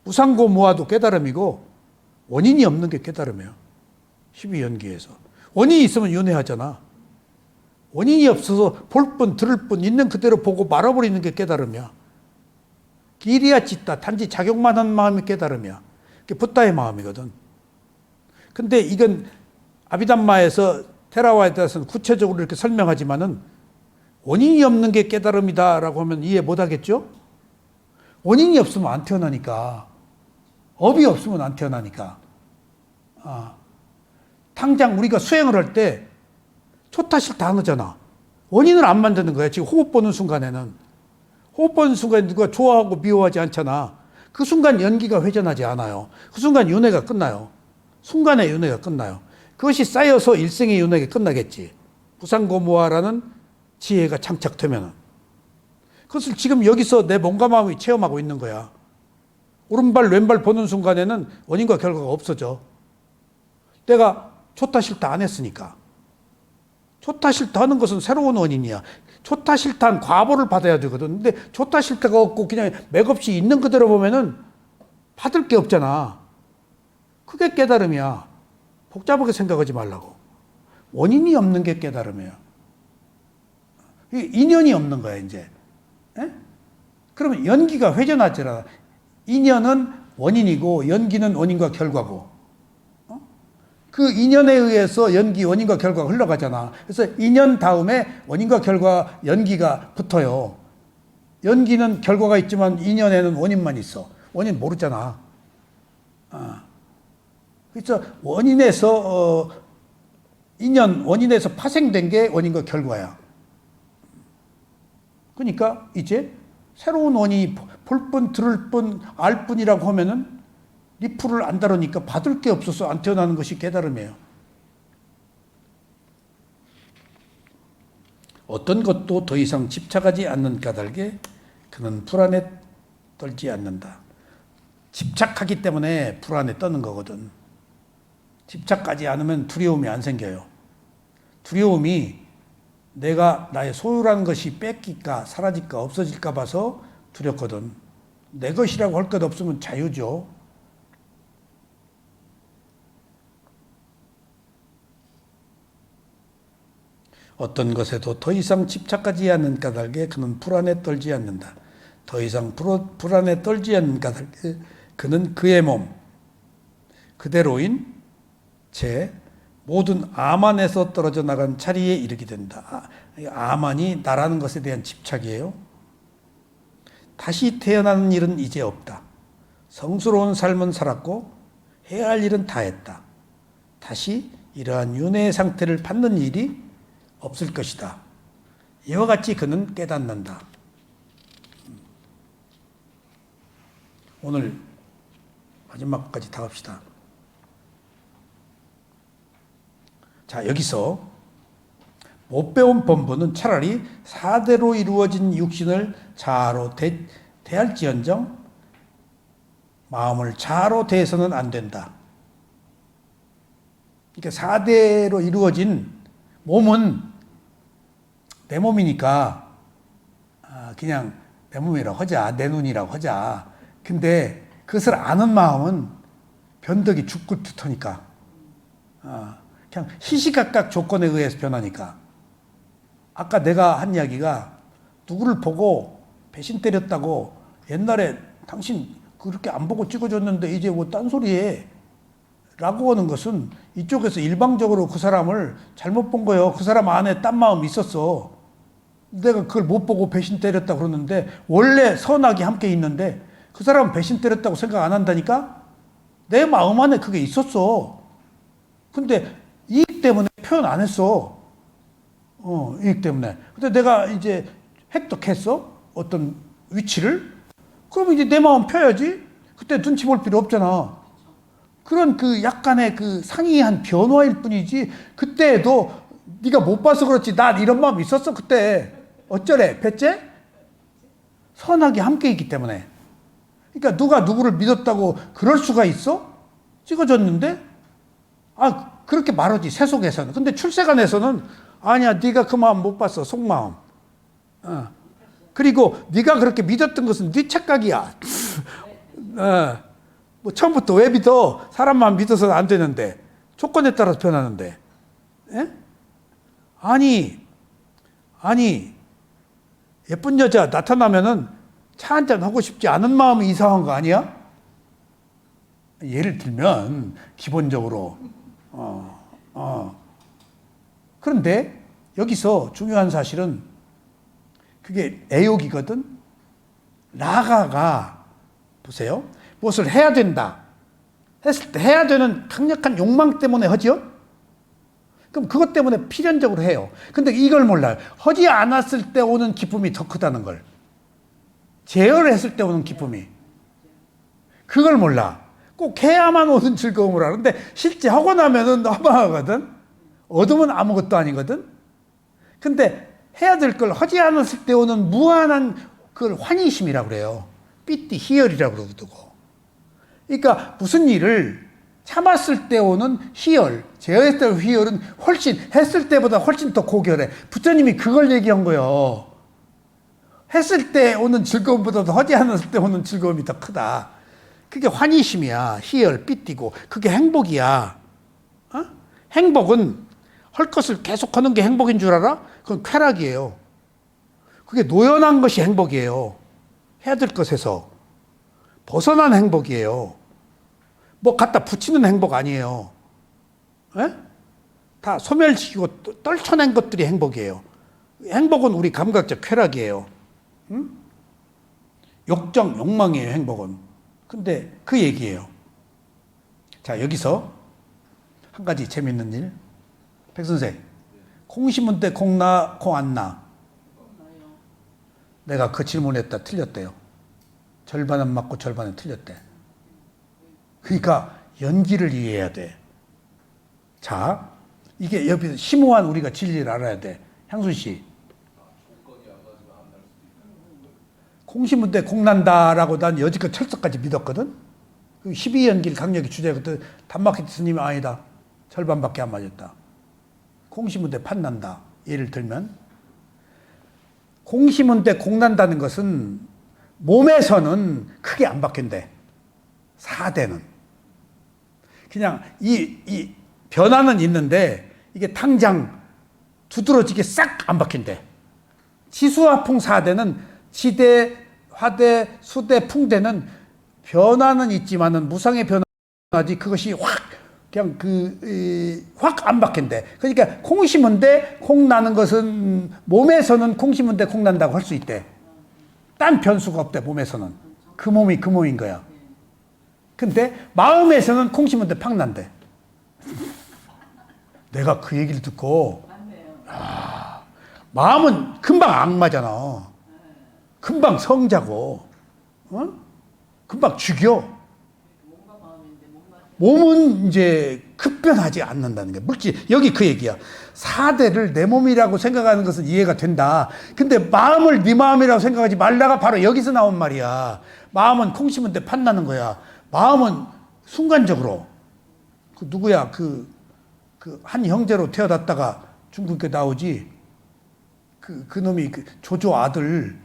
무상고 무아도 깨달음이고 원인이 없는 게 깨달음이에요. 12연기에서. 원인이 있으면 윤회하잖아. 원인이 없어서 볼 뿐 들을 뿐 있는 그대로 보고 말아버리는 게 깨달음이야. 기리야 찢다. 단지 작용만 한 마음이 깨달음이야. 그게 붓다의 마음이거든. 근데 이건 아비담마에서 테라와에 대해서는 구체적으로 이렇게 설명하지만은 원인이 없는 게 깨달음이다라고 하면 이해 못 하겠죠? 원인이 없으면 안 태어나니까. 업이 없으면 안 태어나니까. 당장 우리가 수행을 할 때 좋다 싫다 안 하잖아. 원인을 안 만드는 거야. 지금 호흡 보는 순간에는. 호흡 보는 순간에 누가 좋아하고 미워하지 않잖아. 그 순간 연기가 회전하지 않아요. 그 순간 윤회가 끝나요. 순간에 윤회가 끝나요. 그것이 쌓여서 일생의 윤회가 끝나겠지. 무상고무화라는 지혜가 장착되면은. 그것을 지금 여기서 내 몸과 마음이 체험하고 있는 거야. 오른발 왼발 보는 순간에는 원인과 결과가 없어져. 내가 좋다 싫다 안 했으니까. 좋다 싫다 하는 것은 새로운 원인이야. 좋다 싫다는 과보를 받아야 되거든. 근데 좋다 싫다가 없고 그냥 맥없이 있는 그대로 보면은 받을 게 없잖아. 그게 깨달음이야. 복잡하게 생각하지 말라고. 원인이 없는 게 깨달음이에요. 인연이 없는 거야, 이제. 에? 그러면 연기가 회전하잖아. 인연은 원인이고 연기는 원인과 결과고. 그 인연에 의해서 연기, 원인과 결과가 흘러가잖아. 그래서 인연 다음에 원인과 결과, 연기가 붙어요. 연기는 결과가 있지만 인연에는 원인만 있어. 원인 모르잖아. 그래서 원인에서 인연, 원인에서 파생된 게 원인과 결과야. 그러니까 이제 새로운 원인이 볼 뿐, 들을 뿐, 알 뿐이라고 하면은 리프를 안 다루니까 받을 게 없어서 안 태어나는 것이 깨달음이에요. 어떤 것도 더 이상 집착하지 않는 까닭에 그는 불안에 떨지 않는다. 집착하기 때문에 불안에 떠는 거거든. 집착하지 않으면 두려움이 안 생겨요. 두려움이 내가 나의 소유라는 것이 뺏길까 사라질까 없어질까 봐서 두렵거든. 내 것이라고 할 것 없으면 자유죠. 어떤 것에도 더 이상 집착하지 않는 까닭에 그는 불안에 떨지 않는다. 더 이상 불안에 떨지 않는 까닭에 그는 그의 몸 그대로인 제 모든 아만에서 떨어져 나간 자리에 이르게 된다. 아만이 나라는 것에 대한 집착이에요. 다시 태어나는 일은 이제 없다. 성스러운 삶은 살았고 해야 할 일은 다 했다. 다시 이러한 윤회의 상태를 받는 일이 없을 것이다. 이와 같이 그는 깨닫는다. 오늘 마지막까지 다 갑시다. 자, 여기서 못 배운 본부는 차라리 사대로 이루어진 육신을 자아로 대할지언정 마음을 자아로 대해서는 안 된다. 그러니까 사대로 이루어진 몸은 내 몸이니까 그냥 내 몸이라고 하자. 내 눈이라고 하자. 근데 그것을 아는 마음은 변덕이 죽을 듯하니까 그냥 시시각각 조건에 의해서 변하니까. 아까 내가 한 이야기가 누구를 보고 배신 때렸다고 옛날에 당신 그렇게 안 보고 찍어줬는데 이제 뭐 딴소리해 라고 하는 것은 이쪽에서 일방적으로 그 사람을 잘못 본 거예요. 그 사람 안에 딴 마음이 있었어. 내가 그걸 못 보고 배신 때렸다고 그러는데 원래 선악이 함께 있는데 그 사람은 배신 때렸다고 생각 안 한다니까? 내 마음 안에 그게 있었어. 근데 이익 때문에 표현 안 했어. 이익 때문에. 근데 내가 이제 획득했어? 어떤 위치를? 그럼 이제 내 마음 펴야지? 그때 눈치 볼 필요 없잖아. 그런 그 약간의 그 상이한 변화일 뿐이지, 그때에도 네가 못 봐서 그렇지, 난 이런 마음이 있었어, 그때. 어쩌래? 뱃째? 선악이 함께 있기 때문에. 그러니까 누가 누구를 믿었다고 그럴 수가 있어? 찍어줬는데? 그렇게 말하지, 세속에서는. 근데 출세간에서는 아니야, 네가 그 마음 못 봤어, 속마음. 그리고 네가 그렇게 믿었던 것은 네 착각이야. 뭐 처음부터 왜 믿어? 사람만 믿어서는 안 되는데, 조건에 따라서 변하는데. 예? 아니 예쁜 여자 나타나면은 차 한잔 하고 싶지 않은 마음이 이상한 거 아니야? 예를 들면 기본적으로 그런데 여기서 중요한 사실은 그게 애욕이거든. 라가가 보세요. 무엇을 해야 된다 했을 때 해야 되는 강력한 욕망 때문에 하죠. 그럼 그것 때문에 필연적으로 해요. 근데 이걸 몰라요. 하지 않았을 때 오는 기쁨이 더 크다는 걸. 제어를 했을 때 오는 기쁨이. 그걸 몰라. 꼭 해야만 오는 즐거움을 하는데 실제 하고 나면은 허망하거든. 얻으면 아무것도 아니거든. 근데 해야 될 걸 하지 않았을 때 오는 무한한 그걸 환희심이라고 그래요. 삐띠 희열이라고 그러고. 그러니까 무슨 일을 참았을 때 오는 희열, 제어했을 때 희열은 훨씬, 했을 때보다 훨씬 더 고결해. 부처님이 그걸 얘기한 거예요. 했을 때 오는 즐거움보다도 하지 않았을 때 오는 즐거움이 더 크다. 그게 환희심이야. 희열, 삐띠고. 그게 행복이야. 어? 행복은 할 것을 계속 하는 게 행복인 줄 알아? 그건 쾌락이에요. 그게 노연한 것이 행복이에요. 해야 될 것에서. 벗어난 행복이에요. 뭐 갖다 붙이는 행복 아니에요. 에? 다 소멸시키고 떨쳐낸 것들이 행복이에요. 행복은 우리 감각적 쾌락이에요. 응? 욕정, 욕망이에요, 행복은. 근데 그 얘기예요. 자, 여기서 한 가지 재밌는 일. 백선생, 콩 심은 때 콩 나, 콩 안 나? 내가 그 질문했다 틀렸대요. 절반은 맞고 절반은 틀렸대. 그러니까 연기를 이해해야 돼. 자, 이게 여기서 심오한 우리가 진리를 알아야 돼. 향순 씨. 콩 심은 때 콩 난다라고 난 여지껏 철석까지 믿었거든. 12연길 강력히 주제거든. 단마켓 스님이 아니다. 절반밖에 안 맞았다. 콩 심은 때 팥 난다. 예를 들면 콩 심은 때 콩 난다는 것은 몸에서는 크게 안 바뀐대. 사대는. 그냥 이 변화는 있는데 이게 당장 두드러지게 싹 안 바뀐대. 지수화풍 사대는 지대, 화대, 수대, 풍대는 변화는 있지만은 무상의 변화지 그것이 확 그냥 확 안 바뀐대. 그러니까 콩 심은데 콩 나는 것은 몸에서는 콩 심은데 콩 난다고 할 수 있대. 딴 변수가 없대. 몸에서는 그 몸이 그 몸인 거야. 근데 마음에서는 콩 심은데 팍 난대. 내가 그 얘기를 듣고 마음은 금방 악마잖아. 금방 성자고, 어? 금방 죽여. 몸은 이제 급변하지 않는다는 게 물질. 여기 그 얘기야. 사대를 내 몸이라고 생각하는 것은 이해가 된다. 근데 마음을 네 마음이라고 생각하지 말라가 바로 여기서 나온 말이야. 마음은 콩 심은 데 팥 나는 거야. 마음은 순간적으로 그 누구야 그 한 형제로 태어났다가 중국에 나오지. 그 놈이 그 조조 아들.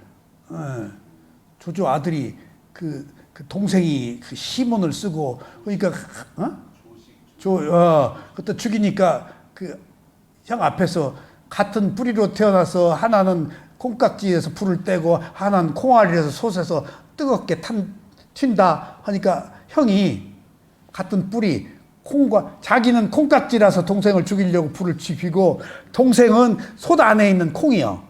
조조 아들이 그 동생이 그 시문을 쓰고 그러니까 그때 죽이니까 그 형 앞에서 같은 뿌리로 태어나서 하나는 콩깍지에서 불을 떼고 하나는 콩알이라서 솥에서 뜨겁게 튄다 하니까 형이 같은 뿌리 콩과 자기는 콩깍지라서 동생을 죽이려고 불을 지피고 동생은 솥 안에 있는 콩이요.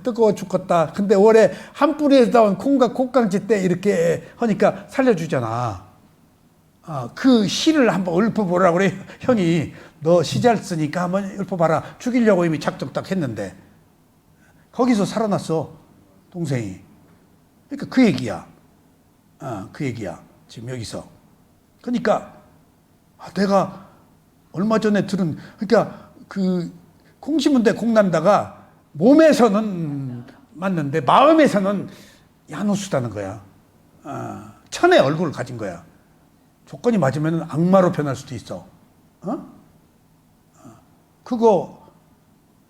뜨거워 죽겠다. 근데 원래 한 뿌리에서 나온 콩과 콩깍지 때 이렇게 하니까 살려주잖아. 그 시를 한번 읊어보라 그래. 형이 너 시 잘 쓰니까 한번 읊어봐라. 죽이려고 이미 작정 딱 했는데 거기서 살아났어. 동생이. 그러니까 그 얘기야. 그 얘기야. 지금 여기서. 그러니까 내가 얼마 전에 들은 그러니까 그 콩 심은 데 콩 난다가 몸에서는 맞는데 마음에서는 야누수다는 거야. 천의 얼굴을 가진 거야. 조건이 맞으면 악마로 변할 수도 있어. 그거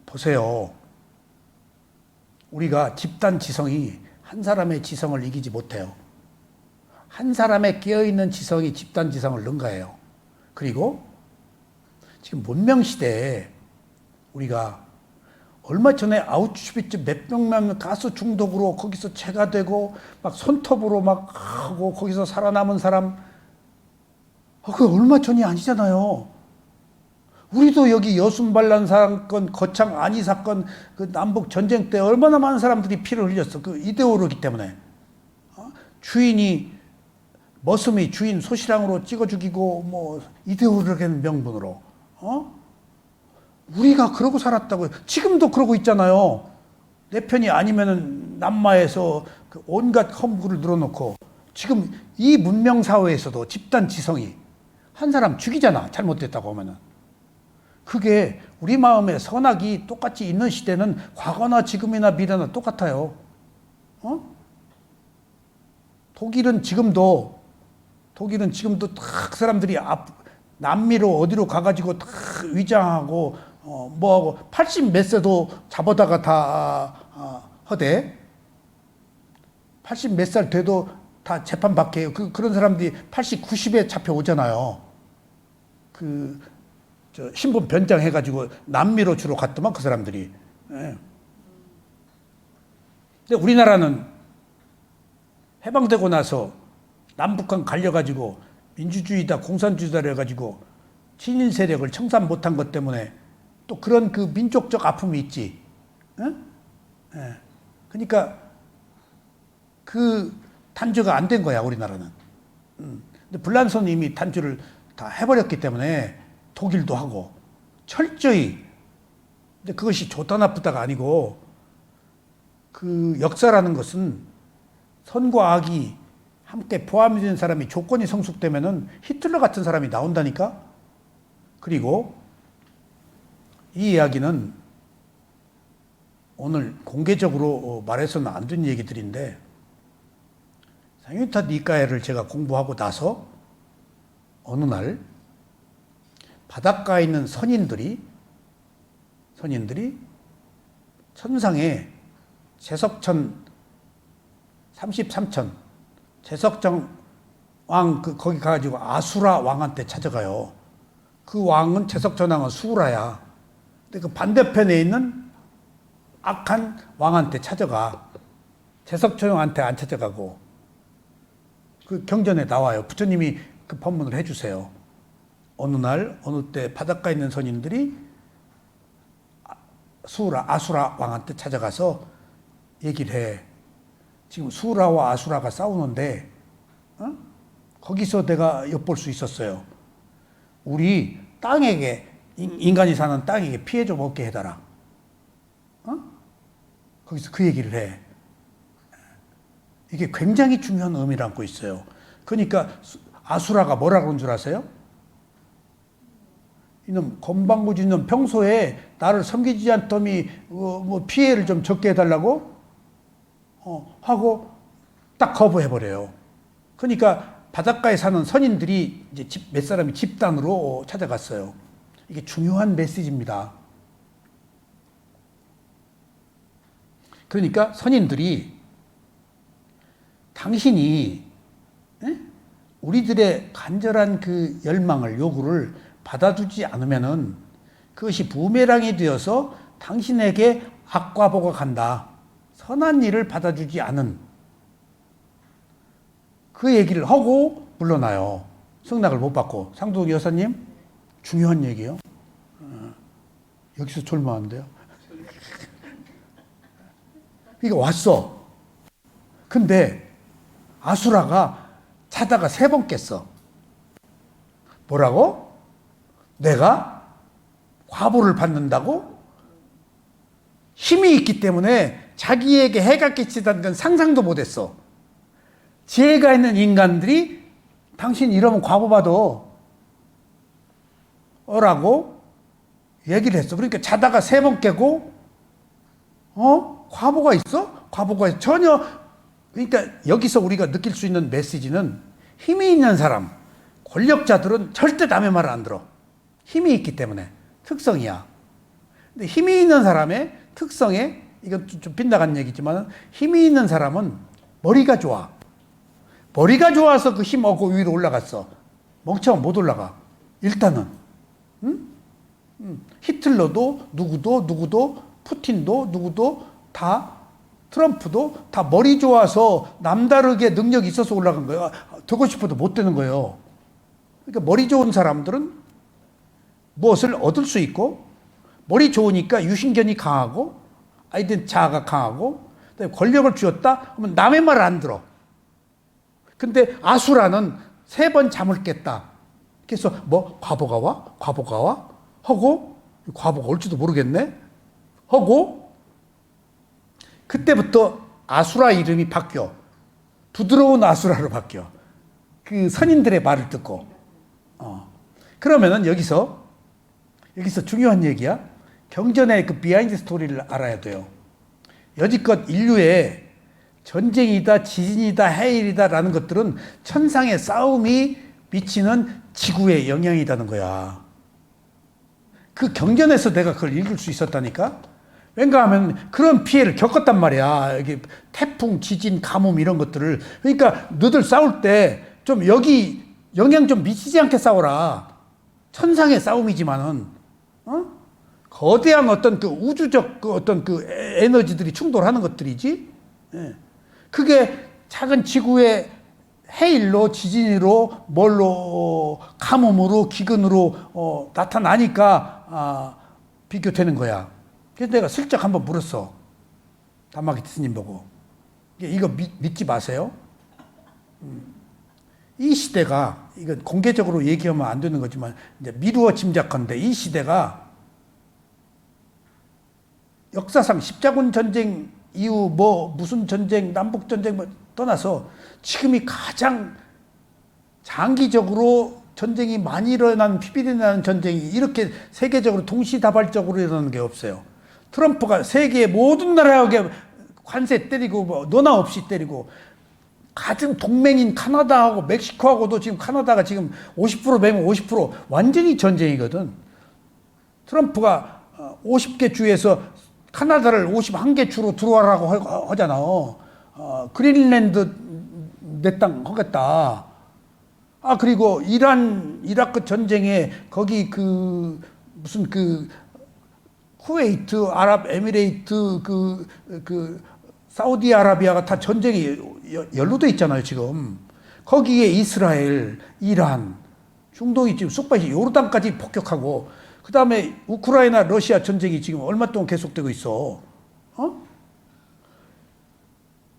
보세요. 우리가 집단 지성이 한 사람의 지성을 이기지 못해요. 한 사람의 깨어있는 지성이 집단 지성을 능가해요. 그리고 지금 문명시대에 우리가 얼마 전에 아우슈비츠 몇백 명 가스 중독으로 거기서 체가 되고 막 손톱으로 막 하고 거기서 살아남은 사람 그게 얼마 전이 아니잖아요. 우리도 여기 여순반란 사건, 거창 안희 사건, 그 남북 전쟁 때 얼마나 많은 사람들이 피를 흘렸어. 그 이데올로기 때문에. 주인이 머슴이 주인 소시랑으로 찍어 죽이고 뭐 이데올로기라는 명분으로. 우리가 그러고 살았다고요. 지금도 그러고 있잖아요. 내 편이 아니면은 남마에서 그 온갖 험구를 늘어놓고 지금 이 문명 사회에서도 집단 지성이 한 사람 죽이잖아. 잘못됐다고 하면은. 그게 우리 마음에 선악이 똑같이 있는 시대는 과거나 지금이나 미래나 똑같아요. 독일은 지금도 딱 사람들이 남미로 어디로 가가지고 다 위장하고 뭐하고 80 몇 세도 잡아다가 다 허대. 80 몇 살 돼도 다 재판 받게 해요. 그런 사람들이 80, 90에 잡혀오잖아요. 신분 변장해가지고 남미로 주로 갔더만 그 사람들이. 예. 근데 우리나라는 해방되고 나서 남북한 갈려가지고 민주주의다 공산주의다 그래가지고 친일 세력을 청산 못한 것 때문에 또 그런 그 민족적 아픔이 있지. 예? 그러니까 그 단죄가 안 된 거야 우리나라는. 근데 불란서는 이미 단죄를 다 해버렸기 때문에 독일도 하고 철저히. 근데 그것이 좋다 나쁘다가 아니고 그 역사라는 것은 선과 악이 함께 포함이 된 사람이 조건이 성숙되면은 히틀러 같은 사람이 나온다니까. 그리고 이 이야기는 오늘 공개적으로 말해서는 안 된 얘기들인데 상유타 니까야를 제가 공부하고 나서 어느 날 바닷가에 있는 선인들이 천상에 제석천 33천 제석정 왕 거기 가가지고 아수라 왕한테 찾아가요. 그 왕은 제석천 왕은 수라야. 근데 그 반대편에 있는 악한 왕한테 찾아가. 제석천 왕한테 안 찾아가고. 그 경전에 나와요. 부처님이 그 법문을 해주세요. 어느 날 어느 때 바닷가에 있는 선인들이 아수라 왕한테 찾아가서 얘기를 해. 지금 수라와 아수라가 싸우는데 거기서 내가 엿볼 수 있었어요. 우리 땅에게 인간이 사는 땅에게 피해 좀 없게 해달라. 거기서 그 얘기를 해. 이게 굉장히 중요한 의미를 안고 있어요. 그러니까 아수라가 뭐라 그런 줄 아세요? 이놈 건방구지 놈 평소에 나를 섬기지 않더니 뭐 피해를 좀 적게 해달라고 하고 딱 거부해버려요. 그러니까 바닷가에 사는 선인들이 이제 몇 사람이 집단으로 찾아갔어요. 이게 중요한 메시지입니다. 그러니까 선인들이 당신이 우리들의 간절한 그 열망을 요구를 받아주지 않으면은 그것이 부메랑이 되어서 당신에게 악과 보가 간다. 선한 일을 받아주지 않은 그 얘기를 하고 물러나요. 승낙을 못 받고. 상동 여사님 중요한 얘기요. 여기서 졸마한데요. 이게 왔어. 근데 아수라가 자다가 3번 깼어. 뭐라고? 내가 과보를 받는다고? 힘이 있기 때문에 자기에게 해가 끼치다는 건 상상도 못했어. 지혜가 있는 인간들이 당신 이러면 과보받아 라고 얘기를 했어. 그러니까 자다가 3번 깨고 과보가 있어? 과보가 전혀. 그러니까 여기서 우리가 느낄 수 있는 메시지는 힘이 있는 사람, 권력자들은 절대 남의 말을 안 들어. 힘이 있기 때문에. 특성이야. 근데 힘이 있는 사람의 특성에, 이건 좀 빗나간 얘기지만 힘이 있는 사람은 머리가 좋아. 머리가 좋아서 그 힘 얻고 위로 올라갔어. 멍청하면 못 올라가. 일단은. 히틀러도 누구도 푸틴도 누구도 다 트럼프도 다 머리 좋아서 남다르게 능력이 있어서 올라간 거예요. 되고 싶어도 못 되는 거예요. 그러니까 머리 좋은 사람들은 무엇을 얻을 수 있고, 머리 좋으니까 유신견이 강하고 아이덴 자아가 강하고, 권력을 쥐었다 하면 남의 말을 안 들어. 근데 아수라는 3번 잠을 깼다. 그래서 뭐 과보가 와 하고, 과보가 올지도 모르겠네 하고, 그때부터 아수라 이름이 바뀌어. 부드러운 아수라로 바뀌어. 그 선인들의 말을 듣고. 그러면은 여기서 중요한 얘기야. 경전의 그 비하인드 스토리를 알아야 돼요. 여지껏 인류의 전쟁이다, 지진이다, 해일이다 라는 것들은 천상의 싸움이 미치는 지구의 영향이라는 거야. 그 경전에서 내가 그걸 읽을 수 있었다니까? 왠가 하면 그런 피해를 겪었단 말이야. 이게 태풍, 지진, 가뭄 이런 것들을. 그러니까 너들 싸울 때 좀 여기 영향 좀 미치지 않게 싸워라. 천상의 싸움이지만은, 거대한 어떤 그 우주적 그 어떤 그 에너지들이 충돌하는 것들이지. 예. 그게 작은 지구의 해일로, 지진으로, 뭘로, 가뭄으로, 기근으로 나타나니까 비교되는 거야. 그래서 내가 슬쩍 한번 물었어. 다마기트 스님 보고. 이거 믿지 마세요. 이 시대가, 이건 공개적으로 얘기하면 안 되는 거지만, 이제 미루어 짐작한데, 이 시대가 역사상 십자군 전쟁 이후 무슨 전쟁, 남북 전쟁 떠나서 지금이 가장 장기적으로 전쟁이 많이 일어나는, 피비린내 나는 전쟁이 이렇게 세계적으로 동시다발적으로 일어나는 게 없어요. 트럼프가 세계의 모든 나라에게 관세 때리고 너나 없이 때리고, 가장 동맹인 카나다하고 멕시코하고도 지금 카나다가 지금 50% 매면 50% 완전히 전쟁이거든. 트럼프가 50개 주에서 카나다를 51개 주로 들어와라고 하잖아. 그린랜드 내 땅 하겠다. 그리고 이라크 전쟁에 거기 무슨 쿠웨이트, 아랍에미레이트, 사우디아라비아가 다 전쟁이 연루돼 있잖아요, 지금. 거기에 이스라엘, 이란, 중동이 지금 쑥밭이 요르단까지 폭격하고, 그 다음에 우크라이나, 러시아 전쟁이 지금 얼마 동안 계속되고 있어.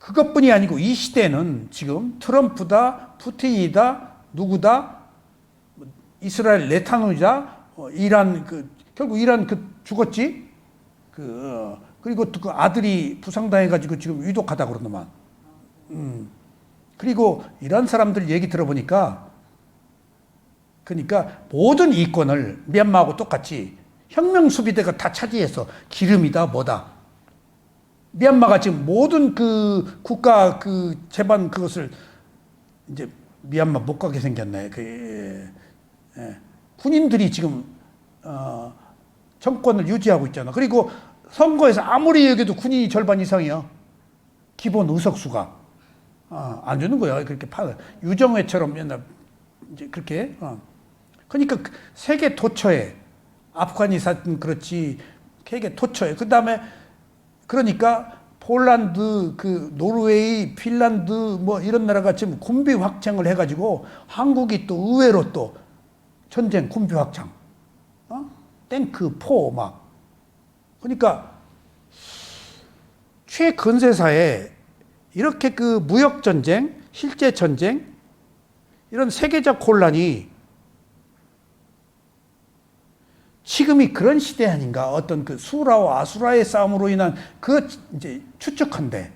그것뿐이 아니고 이 시대는 지금 트럼프다, 푸틴이다, 누구다, 이스라엘 네타냐후다, 이란 결국 이란 죽었지. 그리고 또 그 아들이 부상당해가지고 지금 위독하다 그러더만. 그리고 이런 사람들 얘기 들어보니까, 그러니까 모든 이권을 미얀마하고 똑같이 혁명 수비대가 다 차지해서 기름이다 뭐다. 미얀마가 지금 모든 그 국가 재반 그것을 이제 미얀마 못 가게 생겼네. 군인들이 지금 정권을 유지하고 있잖아. 그리고 선거에서 아무리 얘기해도 군인이 절반 이상이야. 기본 의석수가. 안 주는 거야. 그렇게 유정회처럼 맨날 이제 그렇게. 그러니까 세계 도처에, 아프가니스탄 그렇지, 세계 도처에. 그 다음에 그러니까 폴란드, 노르웨이, 핀란드 뭐 이런 나라가 지금 군비 확장을 해가지고 한국이 또 의외로 또 전쟁 군비 확장. 탱크, 포 막. 그러니까 최근세사에 이렇게 무역 전쟁, 실제 전쟁, 이런 세계적 혼란이 지금이 그런 시대 아닌가. 어떤 수라와 아수라의 싸움으로 인한 이제 추측한데,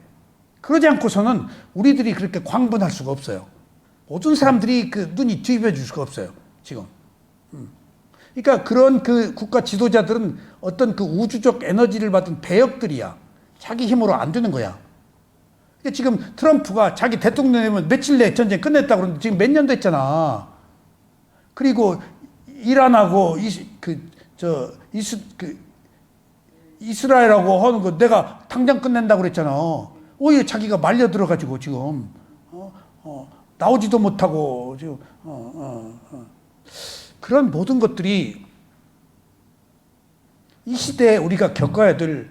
그러지 않고서는 우리들이 그렇게 광분할 수가 없어요. 모든 사람들이 눈이 뒤집어질 수가 없어요, 지금. 그러니까 그런 국가 지도자들은 어떤 우주적 에너지를 받은 배역들이야. 자기 힘으로 안 되는 거야. 그러니까 지금 트럼프가 자기 대통령 되면 며칠 내에 전쟁 끝냈다고 그러는데 지금 몇 년 됐잖아. 그리고 이란하고 이스라엘하고 하는 거 내가 당장 끝낸다고 그랬잖아. 오히려 자기가 말려 들어가지고 지금 나오지도 못하고 지금 그런 모든 것들이 이 시대에 우리가 겪어야 될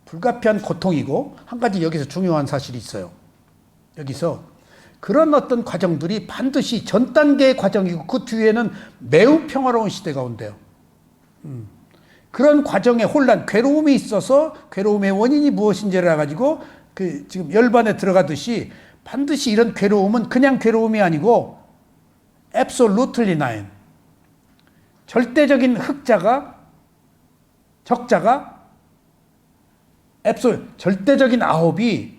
불가피한 고통이고, 한 가지 여기서 중요한 사실이 있어요. 여기서 그런 어떤 과정들이 반드시 전 단계의 과정이고 그 뒤에는 매우 평화로운 시대가 온대요. 그런 과정에 혼란, 괴로움이 있어서 괴로움의 원인이 무엇인지를 알아가지고 지금 열반에 들어가듯이 반드시 이런 괴로움은 그냥 괴로움이 아니고 absolutely nine. 절대적인 적자가 절대적인 아홉이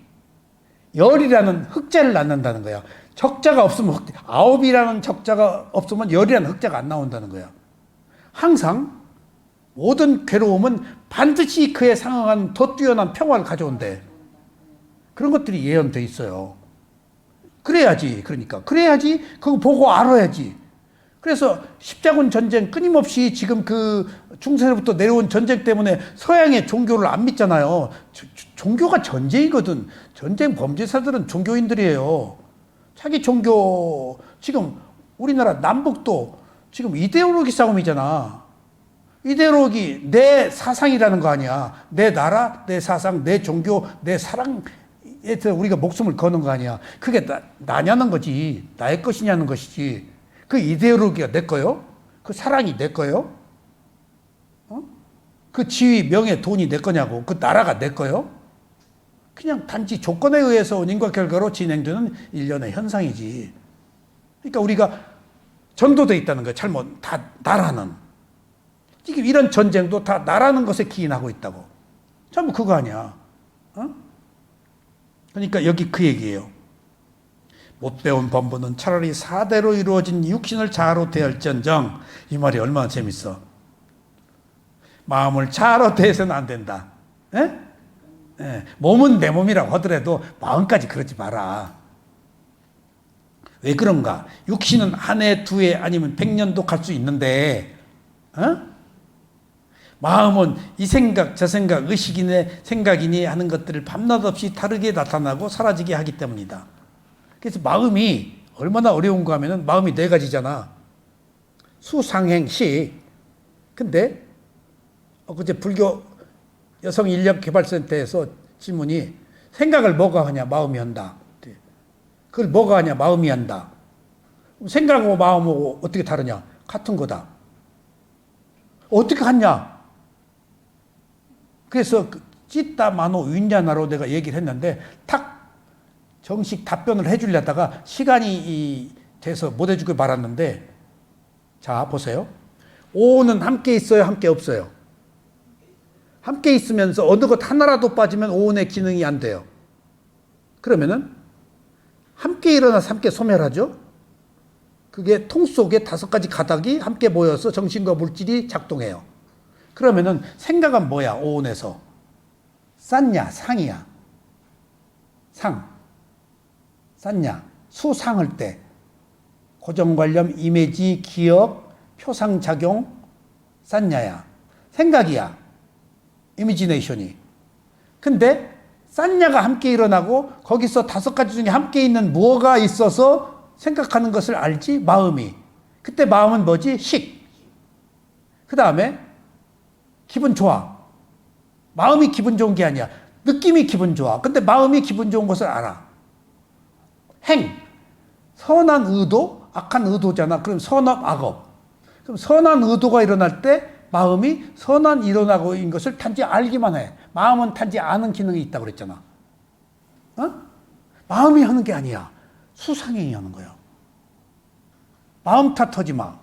열이라는 흑자를 낳는다는 거야. 적자가 없으면 아홉이라는 적자가 없으면 열이라는 흑자가 안 나온다는 거야. 항상 모든 괴로움은 반드시 그에 상응한 더 뛰어난 평화를 가져온대. 그런 것들이 예언돼 있어요. 그래야지. 그러니까 그래야지 그거 보고 알아야지. 그래서 십자군 전쟁 끊임없이 지금 그 중세로부터 내려온 전쟁 때문에 서양의 종교를 안 믿잖아요. 종교가 전쟁이거든. 전쟁 범죄자들은 종교인들이에요. 자기 종교, 지금 우리나라 남북도 지금 이데올로기 싸움이잖아. 이데올로기, 내 사상이라는 거 아니야. 내 나라, 내 사상, 내 종교, 내 사랑에 우리가 목숨을 거는 거 아니야. 그게 나냐는 거지. 나의 것이냐는 것이지. 그 이데올로기가 내 거요? 그 사랑이 내 거요? 그 지위, 명예, 돈이 내 거냐고. 그 나라가 내 거요? 그냥 단지 조건에 의해서 온 인과 결과로 진행되는 일련의 현상이지. 그러니까 우리가 전도돼 있다는 거야. 잘못, 다 나라는. 지금 이런 전쟁도 다 나라는 것에 기인하고 있다고. 전부 그거 아니야. 그러니까 여기 그 얘기예요. 못 배운 범부는 차라리 사대로 이루어진 육신을 자아로 대할지언정. 이 말이 얼마나 재밌어. 마음을 자아로 대해서는 안 된다. 에? 예, 몸은 내 몸이라고 하더라도 마음까지 그러지 마라. 왜 그런가? 육신은 한 해, 두 해 아니면 100년도 갈 수 있는데 마음은 이 생각, 저 생각, 의식이네 생각이니 하는 것들을 밤낮 없이 다르게 나타나고 사라지게 하기 때문이다. 그래서 마음이 얼마나 어려운가 하면은 마음이 네 가지잖아. 수상행식. 근데 그제 불교 여성인력개발센터에서 질문이 생각을 뭐가 하냐 마음이 한다. 그걸 뭐가 하냐 마음이 한다. 생각하고 마음하고 어떻게 다르냐? 같은 거다. 어떻게 하냐? 그래서 찌따 마노 윈자나로 내가 얘기를 했는데 탁 정식 답변을 해주려다가 시간이 돼서 못 해주길 말았는데 자 보세요. 오는 함께 있어요? 함께 없어요? 함께 있으면서 어느 것 하나라도 빠지면 오온의 기능이 안 돼요. 그러면은 함께 일어나서 함께 소멸하죠. 그게 통 속에 5가지 가닥이 함께 모여서 정신과 물질이 작동해요. 그러면은 생각은 뭐야? 오온에서 쌌냐 상이야. 상 쌌냐 수상할 때 고정관념 이미지 기억 표상작용 쌌냐야 생각이야. 이미지네이션이. 근데 쌌냐가 함께 일어나고 거기서 5가지 중에 함께 있는 무엇가 있어서 생각하는 것을 알지? 마음이. 그때 마음은 뭐지? 식. 그 다음에 기분 좋아. 마음이 기분 좋은 게 아니야. 느낌이 기분 좋아. 근데 마음이 기분 좋은 것을 알아. 행. 선한 의도, 악한 의도잖아. 그럼 선업, 악업. 그럼 선한 의도가 일어날 때 마음이 선한 일어나고 있는 것을 단지 알기만 해. 마음은 단지 아는 기능이 있다고 그랬잖아. 마음이 하는 게 아니야. 수상행이 하는 거야. 마음 탓하지 마.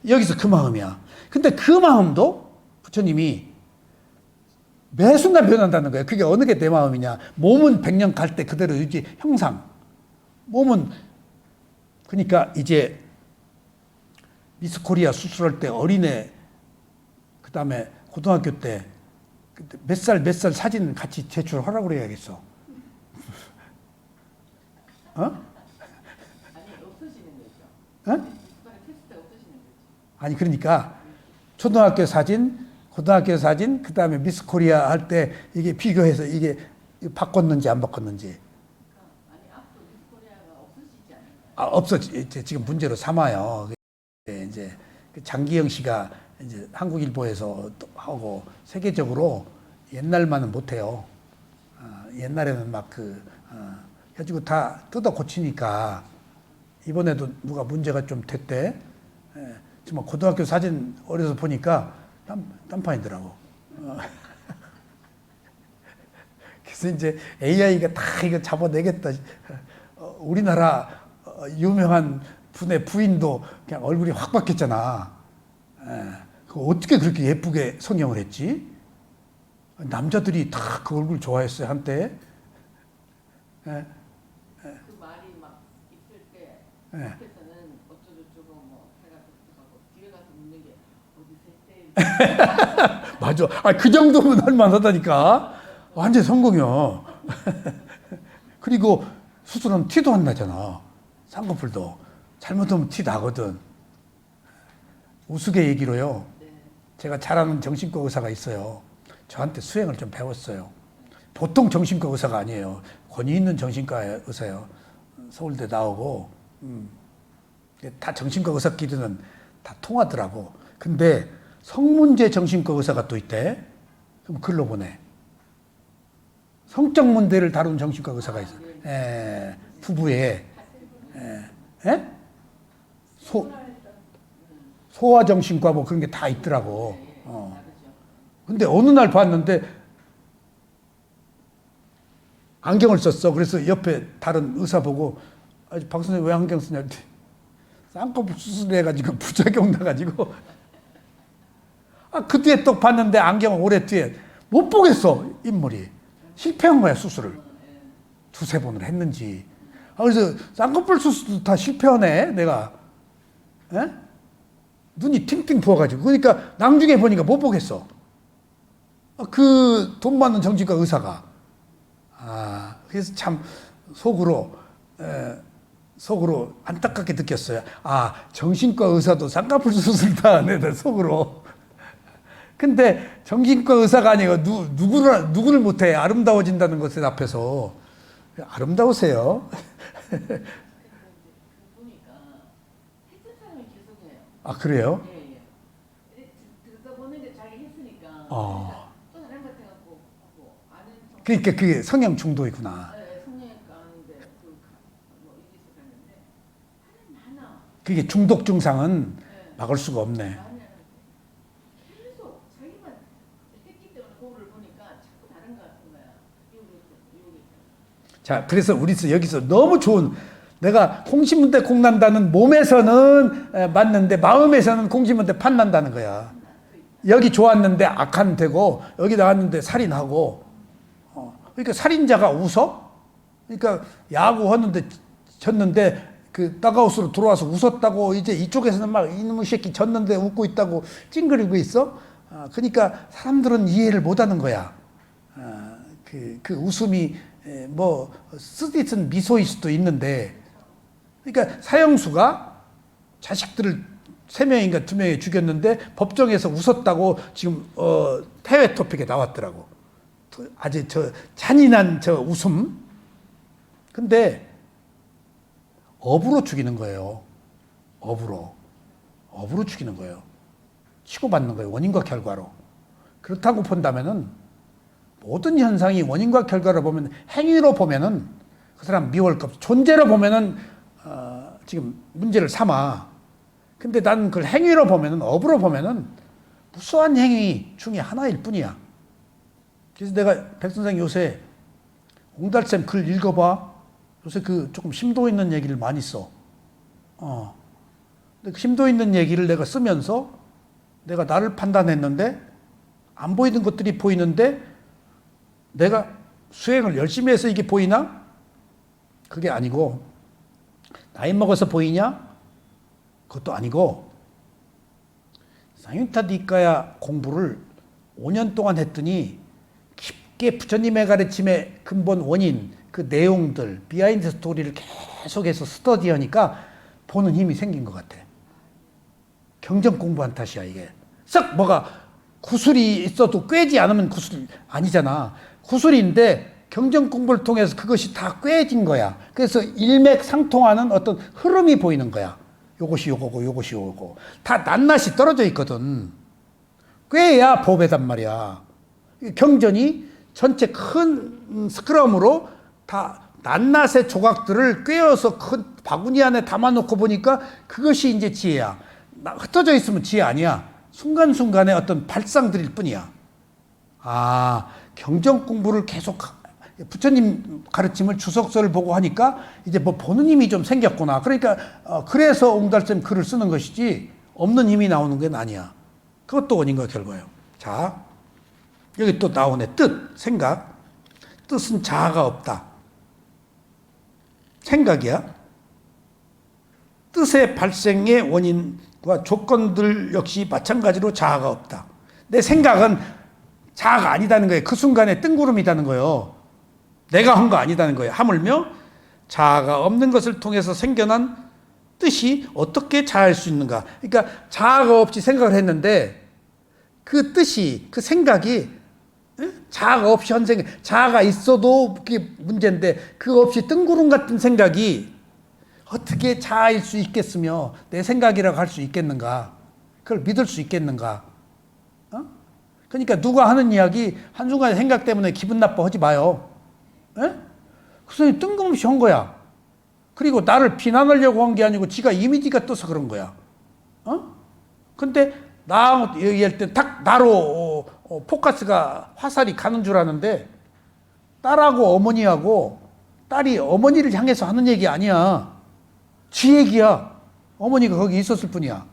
여기서 그 마음이야. 근데 그 마음도 부처님이 매 순간 변한다는 거예요. 그게 어느 게 내 마음이냐. 몸은 100년 갈 때 그대로 유지, 형상. 몸은, 그러니까 이제 미스 코리아 수술할 때 어린애, 그 다음에 고등학교 때 몇 살 사진 같이 제출하라고 그래야겠어. 아니 없으시는 거죠. 테스트 없으시는 거죠. 아니 그러니까 초등학교 사진, 고등학교 사진, 그 다음에 미스 코리아 할 때 이게 비교해서 이게 바꿨는지 안 바꿨는지. 아니 앞으로 미스 코리아가 없으시지 않나요? 없어. 지금 문제로 삼아요. 이제 장기영 씨가 이제 한국일보에서 또 하고 세계적으로 옛날만은 못해요. 옛날에는 막 해가지고 다 뜯어 고치니까 이번에도 누가 문제가 좀 됐대. 정말 고등학교 사진 어려서 보니까 딴판이더라고. 그래서 이제 AI가 다 이거 잡아내겠다. 우리나라 유명한 분의 부인도 그냥 얼굴이 확 바뀌었잖아. 어떻게 그렇게 예쁘게 성형을 했지? 남자들이 다 그 얼굴 좋아했어요 한때. 그 말이 막 있을 때 앞에서는 어쩌고저쩌고 뭐 해가지고 뒤에 가서 묻는 게 어디서 했대. 맞아. 그 정도면 할만하다니까. 완전 성공이야. 그리고 수술은 티도 안 나잖아. 쌍꺼풀도 잘못하면 티 나거든. 우스갯얘기로요. 네. 제가 잘 아는 정신과 의사가 있어요. 저한테 수행을 좀 배웠어요. 보통 정신과 의사가 아니에요. 권위 있는 정신과 의사예요. 서울대 나오고 다 정신과 의사끼리는 다 통하더라고. 근데 성문제 정신과 의사가 또 있대. 그럼 글로 보내. 성적 문제를 다룬 정신과 의사가 있어. 부부에 소아정신과 뭐 그런 게 다 있더라고. 근데 어느 날 봤는데 안경을 썼어. 그래서 옆에 다른 의사 보고 박 선생님 왜 안경 쓰냐 했더니 쌍꺼풀 수술해가지고 부작용 나가지고 그 뒤에 또 봤는데 안경을 오래 뒤에 못 보겠어. 인물이 실패한 거야. 수술을 두세 번을 했는지. 그래서 쌍꺼풀 수술도 다 실패하네 내가. 눈이 팅팅 부어가지고. 그러니까 나중에 보니까 못 보겠어. 그 돈 많은 정신과 의사가. 그래서 참 속으로 안타깝게 느꼈어요. 정신과 의사도 쌍꺼풀 수술 다 하네, 속으로. 근데 정신과 의사가 아니고 누구를 못해. 아름다워진다는 것에 앞에서. 아름다우세요. 보니까 했던 사람이 계속해요. 그래요? 예. 듣다 보는데 자기 했으니까 또 다른 것 같아갖고 하고 아는 그러니까 그게 성형 중독이구나. 성형외과 하는데 뭐 이기서 갔는데 하는 많아. 그게 중독 증상은 막을 수가 없네. 계속 자기만 했기 때문에 거울을 보니까 자꾸 다른 것 같은 거야. 여기. 자, 그래서 우리 여기서 너무 좋은, 내가 공시문대 공난다는 몸에서는 맞는데 마음에서는 공시문대 판난다는 거야. 여기 좋았는데 악한 되고 여기 나왔는데 살인하고. 그러니까 살인자가 웃어? 그러니까 야구하는데 졌는데 그 다가웃으로 들어와서 웃었다고 이제 이쪽에서는 막 이놈의 새끼 졌는데 웃고 있다고 찡그리고 있어? 그러니까 사람들은 이해를 못하는 거야. 그 웃음이 뭐 쓰디쓴 미소일 수도 있는데, 그러니까 사형수가 자식들을 3명인가 2명이 죽였는데 법정에서 웃었다고 지금 해외 토픽에 나왔더라고. 아주 저 잔인한 저 웃음. 근데 업으로 죽이는 거예요. 업으로 죽이는 거예요. 치고받는 거예요. 원인과 결과로. 그렇다고 본다면은 모든 현상이 원인과 결과로 보면, 행위로 보면은 그 사람 미워할 거 없어. 존재로 보면은 지금 문제를 삼아. 근데 나는 그걸 행위로 보면은, 업으로 보면은 무수한 행위 중에 하나일 뿐이야. 그래서 내가 백 선생 요새 옹달샘 글 읽어봐. 요새 그 조금 심도 있는 얘기를 많이 써. 근데 그 심도 있는 얘기를 내가 쓰면서 내가 나를 판단했는데 안 보이는 것들이 보이는데 내가 수행을 열심히 해서 이게 보이나? 그게 아니고, 나이 먹어서 보이냐? 그것도 아니고, 상윤타디까야 공부를 5년 동안 했더니 깊게 부처님의 가르침의 근본 원인, 그 내용들, 비하인드 스토리를 계속해서 스터디하니까 보는 힘이 생긴 것 같아. 경전 공부한 탓이야, 이게. 썩 뭐가 구슬이 있어도 꿰지 않으면 구슬 아니잖아. 구슬인데 경전 공부를 통해서 그것이 다 꿰진 거야. 그래서 일맥상통하는 어떤 흐름이 보이는 거야. 요것이 요거고 요것이 요거고. 다 낱낱이 떨어져 있거든. 꿰야 법이단 말이야. 경전이 전체 큰 스크럼으로 다 낱낱의 조각들을 꿰어서 큰 바구니 안에 담아놓고 보니까 그것이 이제 지혜야. 흩어져 있으면 지혜 아니야. 순간순간의 어떤 발상들일 뿐이야. 경전 공부를 계속 부처님 가르침을 주석서를 보고 하니까 이제 뭐 보는 힘이 좀 생겼구나. 그러니까 그래서 옹달샘 글을 쓰는 것이지 없는 힘이 나오는 게 아니야. 그것도 원인과 결과예요. 자, 여기 또 나오네. 뜻, 생각. 뜻은 자아가 없다. 생각이야. 뜻의 발생의 원인과 조건들 역시 마찬가지로 자아가 없다. 내 생각은 자아가 아니다는 거예요. 그 순간에 뜬구름이다는 거예요. 내가 한 거 아니다는 거예요. 하물며 자아가 없는 것을 통해서 생겨난 뜻이 어떻게 자아일 수 있는가? 그러니까 자아가 없이 생각을 했는데 그 뜻이, 그 생각이 자아가 없이 한 생각, 자아가 있어도 그게 문제인데 그거 없이 뜬구름 같은 생각이 어떻게 자아일 수 있겠으며 내 생각이라고 할 수 있겠는가? 그걸 믿을 수 있겠는가? 그러니까 누가 하는 이야기 한순간에 생각 때문에 기분 나빠하지 마요. 그 사람이 뜬금없이 한 거야. 그리고 나를 비난하려고 한 게 아니고 지가 이미지가 떠서 그런 거야. 근데 나 얘기할 때 딱 나로 포커스가 화살이 가는 줄 아는데 딸하고 어머니하고 딸이 어머니를 향해서 하는 얘기 아니야. 지 얘기야. 어머니가 거기 있었을 뿐이야.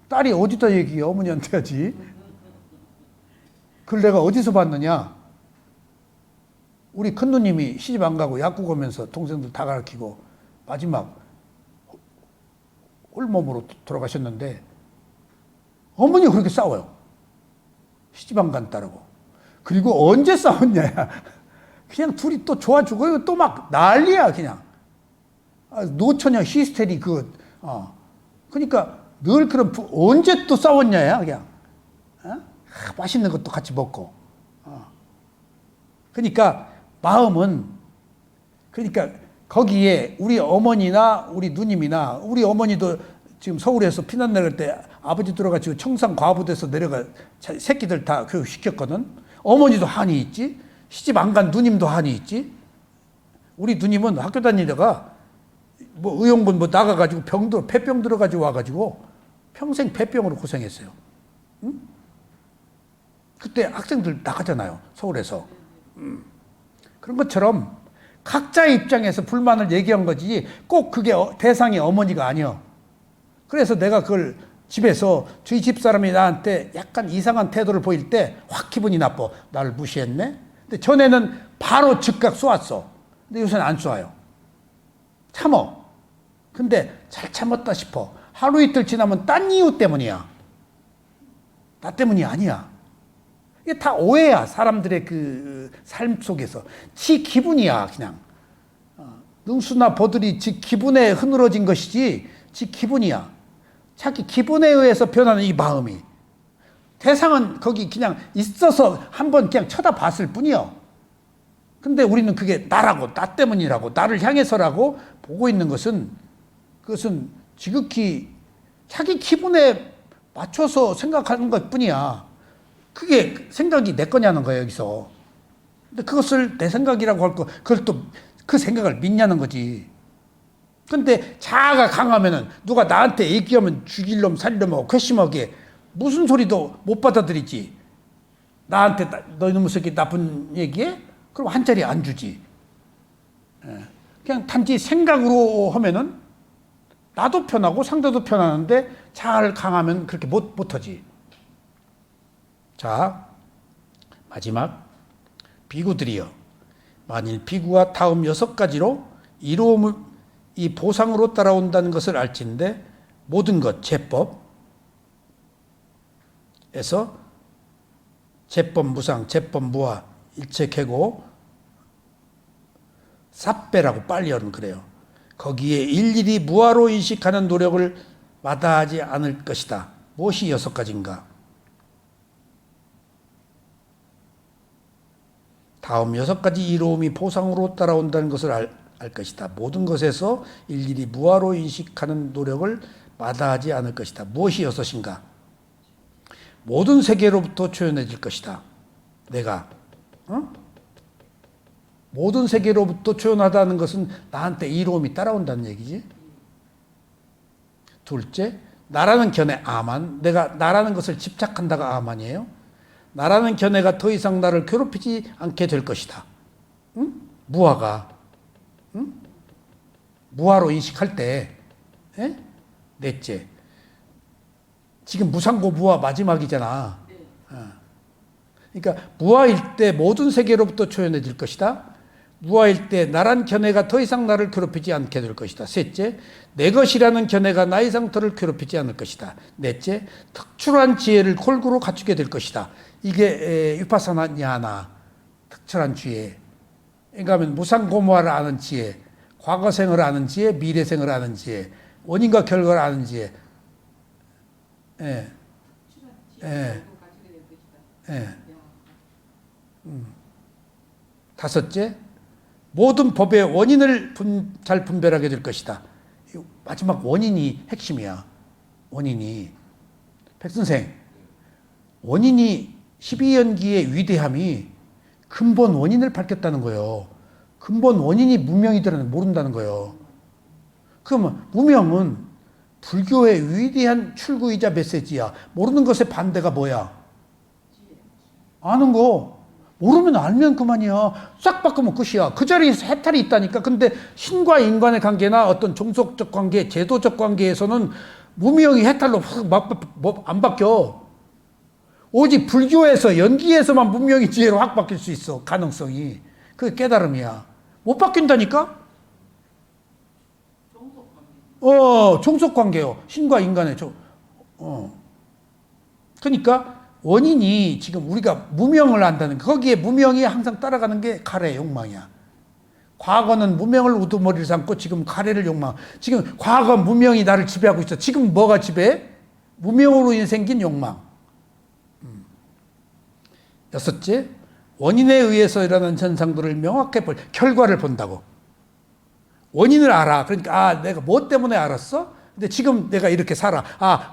딸이 어디다 얘기해? 어머니한테 하지. 그걸 내가 어디서 봤느냐? 우리 큰 누님이 시집 안 가고 약국 오면서 동생들 다 가르치고 마지막 홀몸으로 돌아가셨는데 어머니가 그렇게 싸워요. 시집 안 간 딸하고. 그리고 언제 싸웠냐? 그냥 둘이 또 좋아 죽어요. 또 막 난리야 그냥. 노처녀 히스테리 그러니까 늘 그런 언제 또 싸웠냐야 그냥. 맛있는 것도 같이 먹고. 그러니까 마음은 그러니까 거기에 우리 어머니나 우리 누님이나 우리 어머니도 지금 서울에서 피난 내릴 때 아버지 들어가지고 청산 과부돼서 내려가 새끼들 다 교육시켰거든. 어머니도 한이 있지. 시집 안 간 누님도 한이 있지. 우리 누님은 학교 다니다가 뭐 의용군 뭐 나가가지고 폐병 들어가지고 와가지고 평생 폐병으로 고생했어요. 응? 그때 학생들 나가잖아요. 서울에서. 그런 것처럼 각자의 입장에서 불만을 얘기한 거지 꼭 그게 대상이 어머니가 아니야. 그래서 내가 그걸 집에서 저희 집사람이 나한테 약간 이상한 태도를 보일 때 확 기분이 나빠. 나를 무시했네? 근데 전에는 바로 즉각 쏘았어. 근데 요새는 안 쏘아요. 참어. 근데 잘 참았다 싶어. 하루 이틀 지나면 딴 이유 때문이야. 나 때문이 아니야. 이게 다 오해야. 사람들의 그 삶 속에서. 지 기분이야 그냥. 능수나 버들이 지 기분에 흐느러진 것이지 지 기분이야. 자기 기분에 의해서 변하는 이 마음이. 대상은 거기 그냥 있어서 한번 그냥 쳐다봤을 뿐이요. 근데 우리는 그게 나라고, 나 때문이라고, 나를 향해서라고 보고 있는 것은 그것은 지극히 자기 기분에 맞춰서 생각하는 것 뿐이야. 그게 생각이 내 거냐는 거예요, 여기서. 근데 그것을 내 생각이라고 할 거, 그걸 또 그 생각을 믿냐는 거지. 근데 자아가 강하면은 누가 나한테 얘기하면 죽일 놈, 살릴 놈하고 괘씸하게 무슨 소리도 못 받아들이지. 나한테 너 이놈의 새끼 나쁜 얘기해? 그럼 한 자리 안 주지. 그냥 단지 생각으로 하면은 나도 편하고 상대도 편하는데 자아를 강하면 그렇게 못하지. 자, 마지막 비구들이여. 만일 비구가 다음 6가지로 이로움을 이 보상으로 따라온다는 것을 알진대 모든 것 제법에서 제법 무상, 제법 무아, 일체 계고 삿배라고 빨리어는 그래요. 거기에 일일이 무아로 인식하는 노력을 마다하지 않을 것이다. 무엇이 6가지인가? 다음 6가지 이로움이 보상으로 따라온다는 것을 알 것이다. 모든 것에서 일일이 무아로 인식하는 노력을 마다하지 않을 것이다. 무엇이 6인가? 모든 세계로부터 초연해질 것이다. 내가 모든 세계로부터 초연하다는 것은 나한테 이로움이 따라온다는 얘기지. 둘째, 나라는 견해 아만. 내가 나라는 것을 집착한다가 아만이에요. 나라는 견해가 더 이상 나를 괴롭히지 않게 될 것이다. 무아가. 무아로 인식할 때. 넷째, 지금 무상고 무아 마지막이잖아. 그러니까 무아일 때 모든 세계로부터 초연해질 것이다. 무아일 때 나란 견해가 더 이상 나를 괴롭히지 않게 될 것이다. 셋째, 내 것이라는 견해가 나 이상 너를 괴롭히지 않을 것이다. 넷째, 특출한 지혜를 골고루 갖추게 될 것이다. 이게 위파사나 냐나, 특출한 지혜. 그러니까 무상고무아를 아는 지혜, 과거생을 아는 지혜, 미래생을 아는 지혜, 원인과 결과를 아는 지혜. 예. 시간 예. 지혜를 가지게 될 것이다. 예. 야, 다섯째, 모든 법의 원인을 잘 분별하게 될 것이다. 마지막 원인이 핵심이야. 원인이. 백선생, 원인이 12연기의 위대함이 근본 원인을 밝혔다는 거예요. 근본 원인이 무명이더라는 모른다는 거예요. 그러면 무명은 불교의 위대한 출구이자 메시지야. 모르는 것의 반대가 뭐야? 아는 거. 모르면 알면 그만이야. 싹 바꾸면 끝이야. 그 자리에서 해탈이 있다니까. 근데 신과 인간의 관계나 어떤 종속적 관계, 제도적 관계에서는 무명이 해탈로 확 안 바뀌어. 오직 불교에서 연기에서만 무명이 지혜로 확 바뀔 수 있어. 가능성이. 그게 깨달음이야. 못 바뀐다니까? 종속관계요. 신과 인간의 그러니까 원인이 지금 우리가 무명을 안다는 거. 거기에 무명이 항상 따라가는 게 가래, 욕망이야. 과거는 무명을 우두머리를 삼고 지금 가래를 욕망. 지금 과거 무명이 나를 지배하고 있어. 지금 뭐가 지배해? 무명으로 인해 생긴 욕망. 여섯째, 원인에 의해서 일어나는 현상들을 명확히 결과를 본다고. 원인을 알아. 그러니까 내가 뭐 때문에 알았어? 근데 지금 내가 이렇게 살아.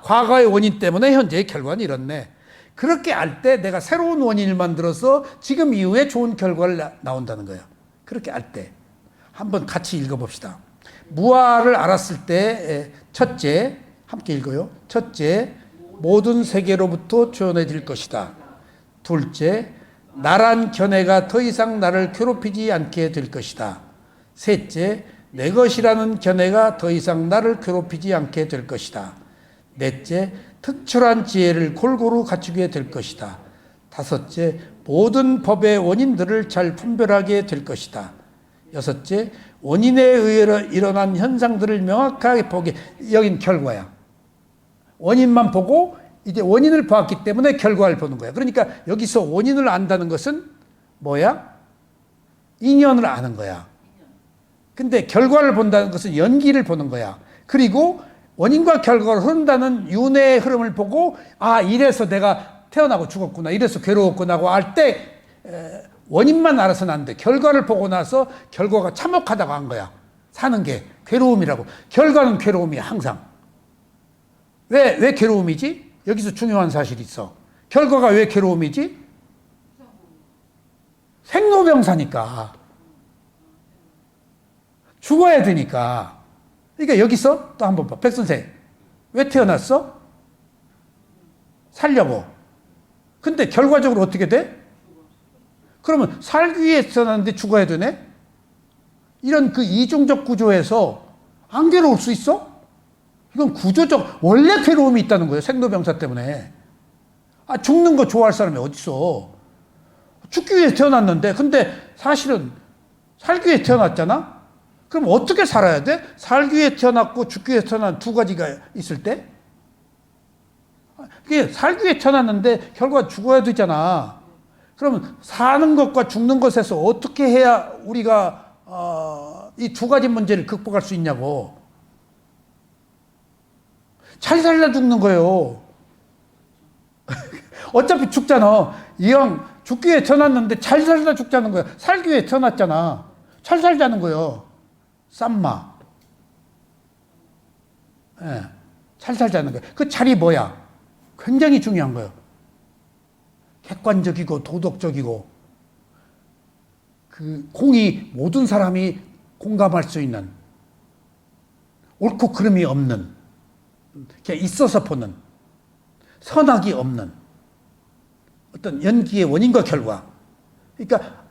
과거의 원인 때문에 현재의 결과는 이렇네. 그렇게 알 때 내가 새로운 원인을 만들어서 지금 이후에 좋은 결과를 나온다는 거예요. 그렇게 알 때. 한번 같이 읽어봅시다. 무아를 알았을 때 첫째, 함께 읽어요. 첫째, 모든 세계로부터 조연해질 것이다. 둘째, 나란 견해가 더 이상 나를 괴롭히지 않게 될 것이다. 셋째, 내 것이라는 견해가 더 이상 나를 괴롭히지 않게 될 것이다. 넷째, 특출한 지혜를 골고루 갖추게 될 것이다. 다섯째, 모든 법의 원인들을 잘 분별하게 될 것이다. 여섯째, 원인에 의해 일어난 현상들을 명확하게 보게. 여긴 결과야. 원인만 보고 이제 원인을 보았기 때문에 결과를 보는 거야. 그러니까 여기서 원인을 안다는 것은 뭐야? 인연을 아는 거야. 근데 결과를 본다는 것은 연기를 보는 거야. 그리고 원인과 결과를 흐른다는 윤회의 흐름을 보고 이래서 내가 태어나고 죽었구나. 이래서 괴로웠구나 하고 알 때 원인만 알아서는 안 돼. 결과를 보고 나서 결과가 참혹하다고 한 거야. 사는 게 괴로움이라고. 결과는 괴로움이야. 항상. 왜 괴로움이지? 여기서 중요한 사실이 있어. 결과가 왜 괴로움이지? 생로병사니까. 죽어야 되니까. 그러니까 여기서 또 한번 봐. 백선생, 왜 태어났어? 살려고. 근데 결과적으로 어떻게 돼? 그러면 살기 위해 태어났는데 죽어야 되네? 이런 그 이중적 구조에서 안 괴로울 수 있어? 이건 구조적, 원래 괴로움이 있다는 거예요. 생로병사 때문에. 죽는 거 좋아할 사람이 어딨어. 죽기 위해 태어났는데, 근데 사실은 살기 위해 태어났잖아? 그럼 어떻게 살아야 돼? 살기 위해 태어났고 죽기 위해 태어난 두 가지가 있을 때? 이게 살기 위해 태어났는데 결과 죽어야 되잖아. 그러면 사는 것과 죽는 것에서 어떻게 해야 우리가 이 두 가지 문제를 극복할 수 있냐고. 잘 살다 죽는 거예요. 어차피 죽잖아. 이왕 죽기 위해 태어났는데 잘 살다 죽자는 거야. 살기 위해 태어났잖아. 잘 살자는 거예요. 쌈마. 잘 살자는 거예요. 그 잘이 뭐야? 굉장히 중요한 거예요. 객관적이고 도덕적이고 그 공이 모든 사람이 공감할 수 있는 옳고 그름이 없는 그냥 있어서 보는 선악이 없는 어떤 연기의 원인과 결과. 그러니까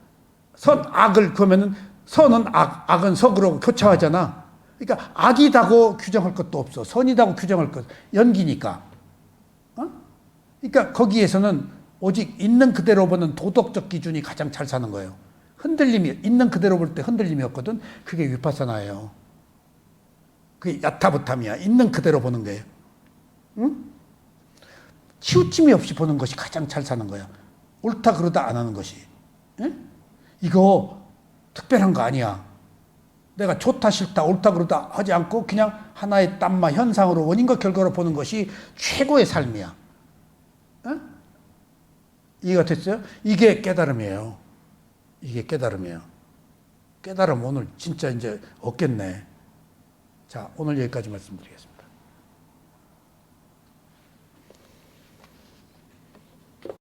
선악을 그러면은 선은 악은 석으로 교차하잖아. 그러니까 악이다고 규정할 것도 없어. 선이다고 규정할 것. 연기니까. 그러니까 거기에서는 오직 있는 그대로 보는 도덕적 기준이 가장 잘 사는 거예요. 흔들림이, 있는 그대로 볼 때 흔들림이 없거든. 그게 위파사나예요. 그게 야타부탐이야. 있는 그대로 보는 거예요. 응? 치우침이 없이 보는 것이 가장 잘 사는 거야. 옳다 그러다 안 하는 것이. 응? 이거 특별한 거 아니야. 내가 좋다 싫다 옳다 그르다 하지 않고 그냥 하나의 땀마 현상으로 원인과 결과로 보는 것이 최고의 삶이야. 어? 이해가 됐어요? 이게 깨달음이에요. 이게 깨달음이에요. 깨달음 오늘 진짜 이제 얻겠네. 자, 오늘 여기까지 말씀드리겠습니다.